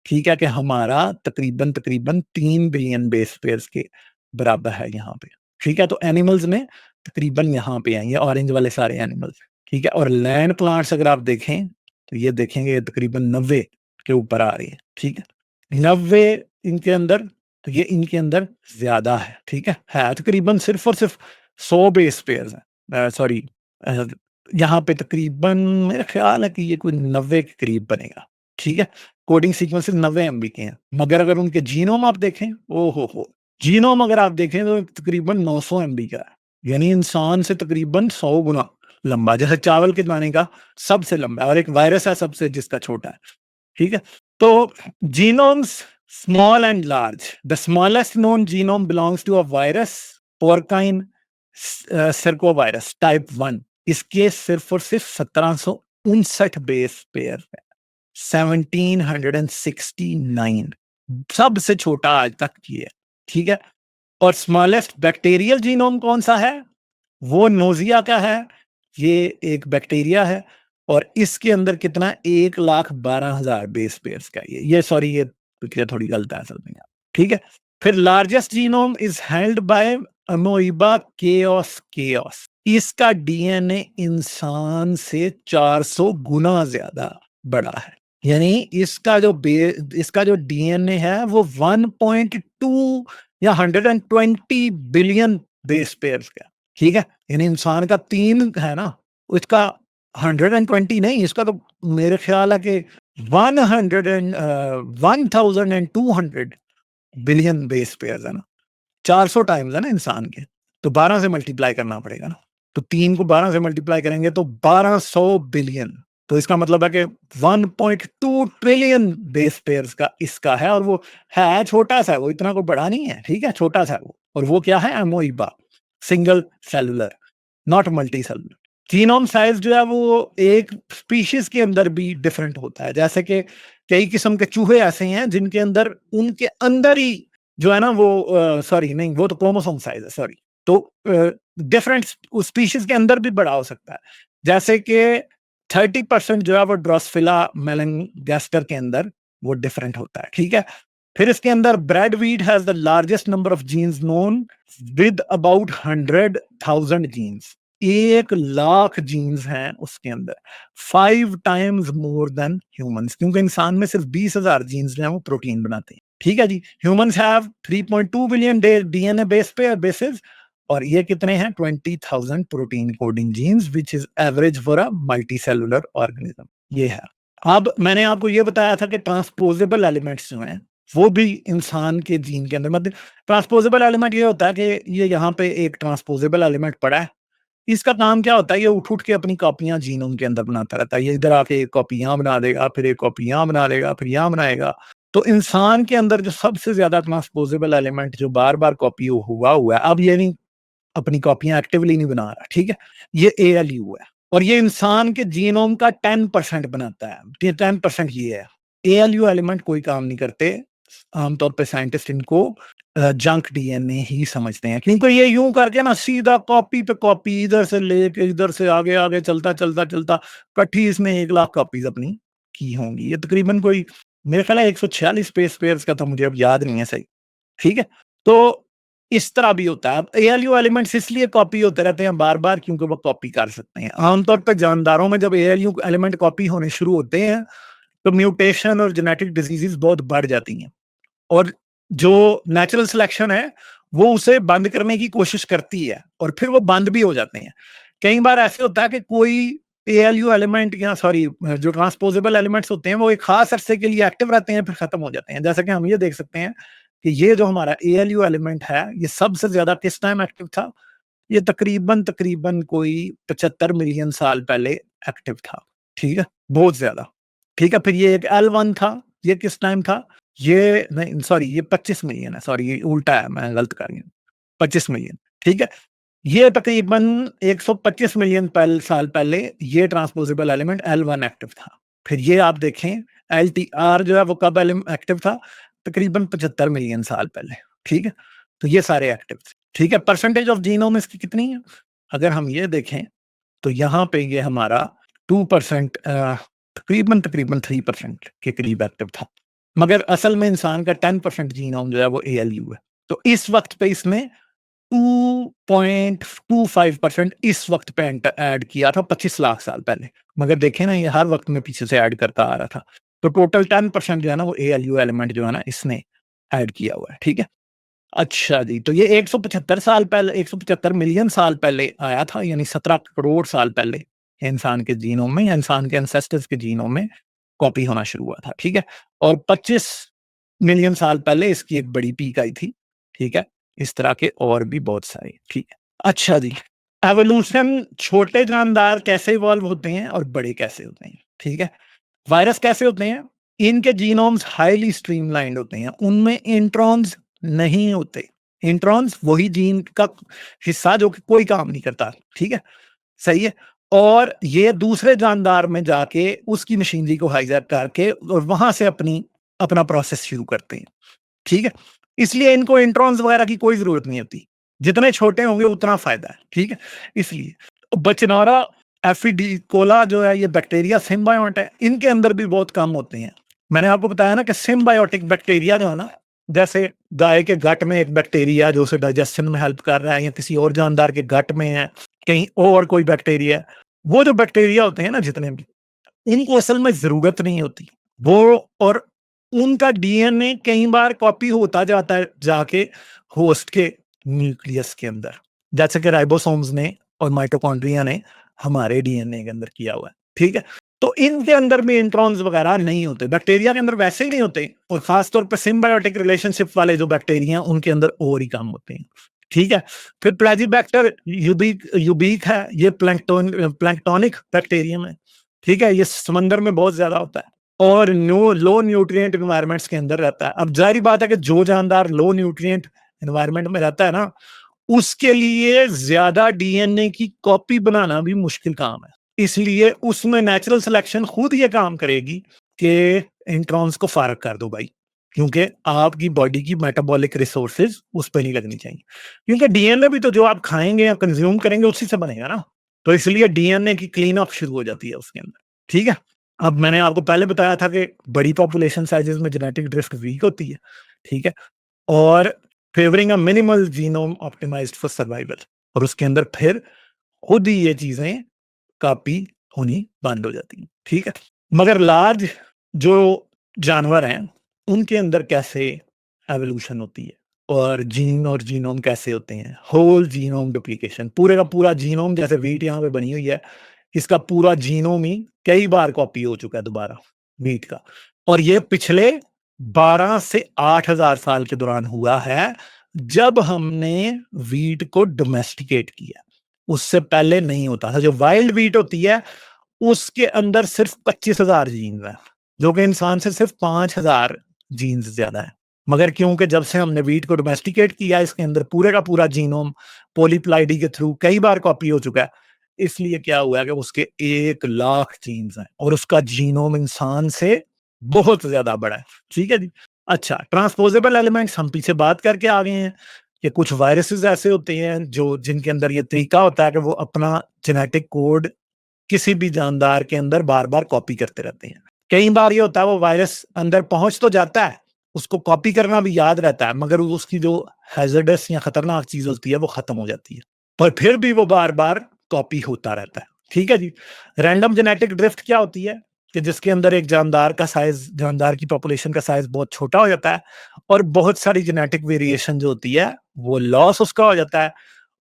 ठीक है? कि हमारा तकरीबन तकरीबन 3 बिलियन बेस पेयर्स के बराबर है यहाँ पे, ठीक है? तो एनिमल्स में तकरीबन यहाँ पे हैं ये ऑरेंज वाले सारे एनिमल्स, ठीक है? और लैंड प्लांट्स अगर आप देखें तो ये देखेंगे ये तकरीबन 90 के ऊपर आ रही है, ठीक है? 90 इनके अंदर, तो ये इनके अंदर ज़्यादा है, ठीक है तकरीबन सिर्फ़ और सिर्फ़ 100 बेस पेयर्स हैं, सॉरी, अ, यहाँ पे तकरीबन मेरा ख़्याल है कि ये कोई 90 के करीब बनेगा, ठीक है? कोडिंग सीक्वेंसेस 90 एमबी के हैं, मगर अगर उनके जीनोम आप देखें, ओ हो! जीनोम अगर आप देखें तो तकरीबन 900 एमबी का है, यानी इंसान से तकरीबन 100 गुना लंबा, जैसे चावल के दाने का सबसे लंबा है, और एक वायरस है सबसे जिसका छोटा है, ठीक है? तो genomes small and large, the smallest known genome belongs to a virus porcine circovirus type 1। इसके सिर्फ और सिर्फ 1759 बेस पेयर है, 1769, सबसे छोटा आज तक ये है, ठीक है? और स्मॉलेस्ट बैक्टीरियल जीनोम कौन सा है? वो नोजिया का है, ये एक बैक्टीरिया है, और इसके अंदर कितना 1,12,000 बेस पेयर्स का ये सॉरी ये प्रक्रिया थोड़ी गलत है असल में, ठीक है? फिर largest genome is held by amoeba Chaos chaos, इसका डीएनए इंसान से 400 गुना ज्यादा बड़ा है, यानी इसका जो डीएनए है वो 1.2 या 120 बिलियन बेस पेयर्स का, ठीक है? यानी इंसान का 3 है ना, उसका 120 नहीं, इसका तो मेरे ख्याल है कि 1200 बिलियन बेस पेयर्स है ना, 400 टाइम्स है ना इंसान के, तो 12 से मल्टीप्लाई करना पड़ेगा ना, तो 3 को 12 से मल्टीप्लाई करेंगे तो 1200 बिलियन, तो इसका मतलब है कि 1.2 ट्रिलियन बेस पेयर्स का इसका है, और वो है छोटा सा, वो इतना कोई बड़ा नहीं है, ठीक है? छोटा सा है वो, और वो क्या है? Amoeba, single cellular, not multicellular. Genome size जो है वो एक स्पीशीज के अंदर भी डिफरेंट होता है, जैसे कि कई किस्म के चूहे ऐसे हैं जिनके अंदर उनके अंदर ही जो है ना वो सॉरी नहीं, वो तो क्रोमोसोम साइज है, सॉरी। तो डिफरेंट स्पीशीज के अंदर भी बड़ा हो सकता है, जैसे कि 30% जो है वो ड्रोसोफिला मेलनगास्टर के अंदर वो डिफरेंट होता है, ठीक है? फिर इसके अंदर bread wheat has the largest number of genes known with about 100,000 genes, 1 lakh genes हैं उसके अंदर, 5 टाइम्स मोर देन ह्यूमंस, क्योंकि इंसान में सिर्फ 20,000 जीन्स जो है वो प्रोटीन बनाते हैं, ठीक है जी? Humans have 3.2 billion DNA base पे बेसिस, और ये कितने हैं? 20,000 protein coding genes, which is average for a multicellular organism, ये है। अब मैंने आपको ये बताया था कि ट्रांसपोजेबल एलिमेंट्स जो हैं वो भी इंसान के जीन के अंदर, मतलब ट्रांसपोजेबल एलिमेंट ये होता है कि ये यहाँ पे एक ट्रांसपोजेबल एलिमेंट पड़ा है, इसका काम क्या होता है? ये उठ के अपनी कॉपियां जीनोम के अंदर बनाता रहता है, ये इधर आके एक कॉपी यहाँ बना देगा, फिर एक कॉपी यहाँ बना देगा, फिर यहाँ बनाएगा। तो इंसान के अंदर जो सबसे ज्यादा ट्रांसपोजेबल एलिमेंट जो बार बार कॉपी हुआ है, अब ये नहीं अपनी कॉपियां एक्टिवली नहीं बना रहा, ठीक है? ये एएलयू है, और ये इंसान के जीनोम का 10% बनाता है, 10% ये है। एएलयू एलिमेंट कोई काम नहीं करते, आमतौर पे साइंटिस्ट इनको जंक डीएनए ही समझते हैं, क्योंकि ये यूं करके ना सीधा कॉपी पे कॉपी, इधर से लेके इधर से आगे आगे चलता चलता चलता कट्ठी इसने 1 लाख कॉपीज अपनी की होंगी। ये तकरीबन कोई मेरे ख्याल है 146 पेज पेयर्स का था, मुझे अब याद नहीं है सही, ठीक है? तो इस तरह भी होता है। अब एएलयू एलिमेंट्स इसलिए कॉपी होते रहते हैं बार-बार क्योंकि वो कॉपी कर सकते हैं। आमतौर पर जानदारों में जब एएलयू एलिमेंट कॉपी होने शुरू होते हैं, तो म्यूटेशन और जेनेटिक डिजीजेस बहुत बढ़ जाती हैं, और जो नेचुरल सिलेक्शन है, वो उसे बंद करने की कोशिश करती है, और फिर वो बंद भी हो जाते हैं। कई बार ऐसे होता है कि कोई एएलयू एलिमेंट या सॉरी जो ट्रांसपोजेबल एलिमेंट्स होते हैं, वो एक खास अरसे के लिए एक्टिव रहते हैं, फिर खत्म हो जाते हैं। जैसा कि हम ये देख सकते हैं कि ये जो हमारा एएलयू एलिमेंट है, ये सबसे ज्यादा किस टाइम एक्टिव था? ये तकरीबन तकरीबन कोई 75 मिलियन साल पहले एक्टिव था, ठीक है? बहुत ज्यादा, ठीक है? फिर ये एक एल1 था, ये किस टाइम था? ये नहीं सॉरी, ये 25 मिलियन है, सॉरी ये उल्टा है, मैं गलत कर गया, 25 मिलियन, ठीक है? ये तकरीबन 125 मिलियन साल पहले ये ट्रांसपोजेबल एलिमेंट एल1 एक्टिव था। फिर ये आप देखें एलटीआर जो है वो कब एक्टिव था? तकरीबन 75 मिलियन साल पहले, ठीक है? तो ये सारे एक्टिव थे, ठीक है? परसेंटेज ऑफ जीनोम इसकी कितनी है? अगर हम ये देखें तो यहाँ पे ये हमारा 2% तकरीबन तकरीबन 3% के करीब एक्टिव था, मगर असल में इंसान का 10% जीनोम जो है वो एएलयू है। तो इस वक्त पे इसने 2.25% इस वक्त पे ऐड किया था 25 लाख साल पहले, मगर देखें ना ये हर वक्त में पीछे से ऐड करता आ रहा था, तो टोटल 10% जो है ना वो एएलयू एलिमेंट जो है ना इसने ऐड किया हुआ है, ठीक है? अच्छा जी, तो ये 175 साल पहले, 175 मिलियन साल पहले आया था, यानी 17 करोड़ साल पहले इंसान के जीनोम में या इंसान के एंसेस्टर्स के जीनोम में कॉपी होना शुरू हुआ था, ठीक है? और 25 मिलियन साल पहले इसकी एक बड़ी पीक आई थी, ठीक है? इस तरह के और भी बहुत सारे, ठीक है? अच्छा जी, एवोल्यूशन छोटे जानदार कैसे इवॉल्व होते हैं और बड़े कैसे होते हैं, ठीक है? वायरस कैसे होते हैं? इनके जीनोम्स हाइली स्ट्रीमलाइन्ड होते हैं, उनमें इंट्रॉन्स नहीं होते। इंट्रॉन्स वही जीन का हिस्सा जो कि कोई काम नहीं करता, ठीक है? सही है? और ये दूसरे जानदार में जाके उसकी मशीनरी को हाइजैक करके और वहाँ से अपना प्रोसेस शुरू करते हैं, ठीक है? इसलिए इनको इंट्रॉन्स वगैरह की कोई ज़रूरत नहीं होती। जितने छोटे होंगे उतना फ़ायदा है, ठीक है? इसलिए बचनारा एफिडिकोला जो है ये बैक्टीरिया सिम्बायोट है, इनके अंदर भी बहुत कम होते हैं। मैंने आपको बताया ना कि सिम्बायोटिक बैक्टीरिया जो है ना, जैसे गाय के गट में एक बैक्टीरिया जो उसे डाइजेशन में हेल्प कर रहा है या किसी और जानदार के गट में है, कहीं और कोई बैक्टीरिया है, वो जो बैक्टीरिया होते हैं ना जितने भी, इनको असल में ज़रूरत नहीं होती। वो और उनका डीएनए कई बार कॉपी होता जाता है जाके होस्ट के न्यूक्लियस के अंदर। जैसे कि राइबोसोम्स ने और माइटोकॉन्ड्रिया ने हमारे डीएनए के अंदर किया हुआ है, ठीक है? तो इनके अंदर भी इंट्रॉन्स वगैरह नहीं होते, बैक्टीरिया के अंदर वैसे ही नहीं होते और ख़ास तौर पे सिम्बायोटिक रिलेशनशिप वाले जो बैक्टीरिया हैं, उनके अंदर और ही कम होते हैं, ठीक है? फिर प्लेजिबैक्टर यूबिक यूबिक है, ये प्लैंक्टोनिक बैक्टीरियम है, ठीक है? ये समंदर में बहुत ज़्यादा होता है और लो न्यूट्रिएंट एनवायरनमेंट्स के अंदर रहता है। अब ज़ाहिर बात है कि जो जानदार लो न्यूट्रिएंट एनवायरनमेंट में रहता है ना, उसके लिए ज़्यादा डीएनए की कॉपी बनाना भी मुश्किल काम है। इसलिए उसमें नेचुरल सिलेक्शन खुद ये काम करेगी कि इंट्रॉन्स को फ़ारग कर दो भाई, क्योंकि आपकी बॉडी की मेटाबॉलिक रिसोर्सेज़ उस पे नहीं लगनी चाहिए। क्योंकि डीएनए भी तो जो आप खाएँगे या कंज़्यूम करेंगे उसी से बनेगा ना। तो इसलिए डीएनए की क्लीन अप शुरू हो जाती है उसके अंदर, ठीक है? अब मैंने आपको पहले बताया था कि बड़ी पॉपुलेशन साइज़ेज़ में जेनेटिक ड्रिफ्ट वीक होती है, ठीक है? और favouring a minimal genome optimised for survival और उसके अंदर फिर खुद ही ये चीज़ें कॉपी होनी बंद हो जाती हैं, ठीक है? मगर लार्ज जो जानवर हैं, उनके अंदर कैसे एवोल्यूशन होती है और जीन और जीनोम कैसे होते हैं? होल जीनोम डुप्लीकेशन, पूरे का पूरा जीनोम जैसे व्हीट यहाँ पे बनी हुई है, इसका पूरा जीनोम ही कई बार कॉपी हो चुका है दोबारा व्हीट का और ये पिछले 12 से 8,000 साल के दौरान हुआ है, जब हमने व्हीट को डोमेस्टिकेट किया। उससे पहले नहीं होता था। जो वाइल्ड व्हीट होती है, उसके अंदर सिर्फ 25,000 जीन्स हैं, जो कि इंसान से सिर्फ 5,000 जीन्स ज़्यादा है। मगर क्योंकि जब से हमने व्हीट को डोमेस्टिकेट किया, इसके अंदर पूरे का पूरा जीनोम पॉलीप्लाइडी के थ्रू कई बार कॉपी हो चुका है। इसलिए क्या हुआ है कि उसके 1,00,000 जीन्स हैं और उसका जीनोम इंसान से बहुत ज़्यादा बड़ा है। ठीक है जी? अच्छा, ट्रांसपोज़ेबल एलिमेंट्स हम पीछे बात करके आ गए हैं कि कुछ वायरसेस ऐसे होते हैं जो जिनके अंदर ये तरीका होता है कि वो अपना जेनेटिक कोड किसी भी जानदार के अंदर बार-बार कॉपी करते रहते हैं। कई बार ये होता है वो वायरस अंदर पहुँच तो जाता है, उसको कॉपी करना भी याद रहता है, मगर उसकी जो हैज़ार्डस या खतरनाक चीज़ होती है वो खत्म हो जाती है। पर फिर भी वो बार-बार कॉपी होता रहता है। ठीक है जी? रैंडम जेनेटिक ड्रिफ्ट क्या होती है कि जिसके अंदर एक जानदार की पॉपुलेशन का साइज़ बहुत छोटा हो जाता है और बहुत सारी जेनेटिक वेरिएशन जो होती है, वो लॉस उसका हो जाता है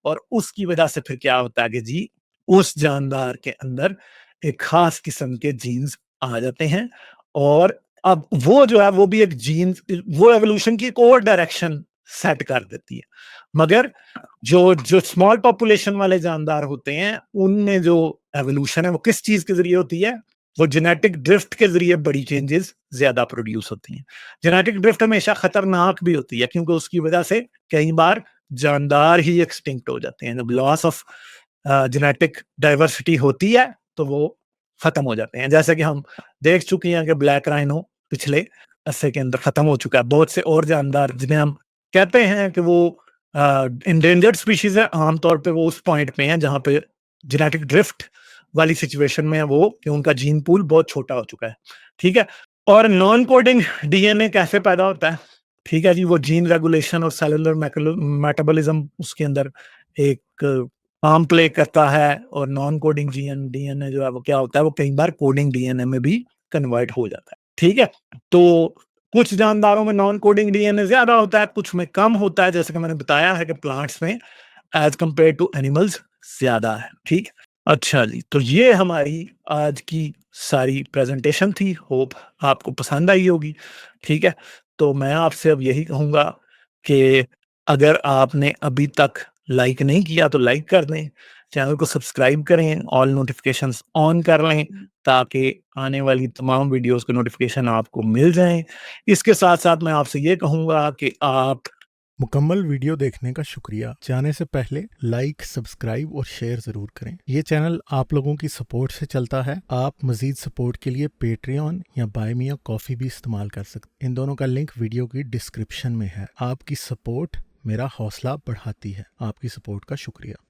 और उसकी वजह से फिर क्या होता है कि जी, उस जानदार के अंदर एक खास किस्म के जीन्स आ जाते हैं और अब वो जो है वो भी एक जीन्स वो एवोल्यूशन की एक और डायरेक्शन सेट कर देती है। मगर जो जो स्मॉल पॉपुलेशन वाले जानदार होते हैं, उनमें जो एवोल्यूशन है वो किस चीज़ के ज़रिए होती है? वो जेनेटिक ड्रिफ्ट के ज़रिए बड़ी चेंजेज़ ज़्यादा प्रोड्यूस होती हैं। जेनेटिक ड्रिफ्ट हमेशा खतरनाक भी होती है क्योंकि उसकी वजह से कई बार जानदार ही एक्सटिंक्ट हो जाते हैं। जब लॉस ऑफ जेनेटिक डाइवर्सिटी होती है, तो वो खत्म हो जाते हैं। जैसे कि हम देख चुके हैं कि ब्लैक राइनो पिछले अरसे के अंदर खत्म हो चुका है। बहुत से और जानदार जिन्हें हम कहते हैं कि वो एंडेंजर्ड स्पीशीज़ है, आम तौर पे वो उस पॉइंट पे हैं जहाँ पे जेनेटिक ड्रिफ्ट वाली सिचुएशन में है वो कि उनका जीन पूल बहुत छोटा हो चुका है। ठीक है? और नॉन कोडिंग डीएनए कैसे पैदा होता है? ठीक है जी, वो जीन रेगुलेशन और सेलुलर मेटाबॉलिज्म उसके अंदर एक काम प्ले करता है और नॉन कोडिंग डीएनए जो है वो क्या होता है, वो कई बार कोडिंग डीएनए में भी कन्वर्ट हो जाता है। ठीक है? तो कुछ जानदारों में नॉन कोडिंग डीएनए ज़्यादा होता है, कुछ में कम होता है, जैसे कि मैंने बताया है कि प्लांट्स में एज़ कंपेयर टू एनिमल्स ज़्यादा है। ठीक? अच्छा जी, तो ये हमारी आज की सारी प्रेज़ेंटेशन थी, होप आपको पसंद आई होगी। ठीक है? तो मैं आपसे अब यही कहूँगा कि अगर आपने अभी तक लाइक नहीं किया तो लाइक कर दें, चैनल को सब्सक्राइब करें, ऑल नोटिफ़िकेशंस ऑन कर लें ताकि आने वाली तमाम वीडियोज़ के नोटिफ़िकेशन आपको मिल जाएँ। इसके साथ-साथ मैं आपसे ये कहूँगा कि आप मुकम्मल वीडियो देखने का शुक्रिया। जाने से पहले लाइक, सब्सक्राइब और शेयर ज़रूर करें। ये चैनल आप लोगों की सपोर्ट से चलता है। आप मज़ीद सपोर्ट के लिए पेट्रियन या बाय मी अ कॉफ़ी भी इस्तेमाल कर सकते। इन दोनों का लिंक वीडियो की डिस्क्रिप्शन में है। आपकी सपोर्ट मेरा हौसला बढ़ाती है। आपकी सपोर्ट का शुक्रिया।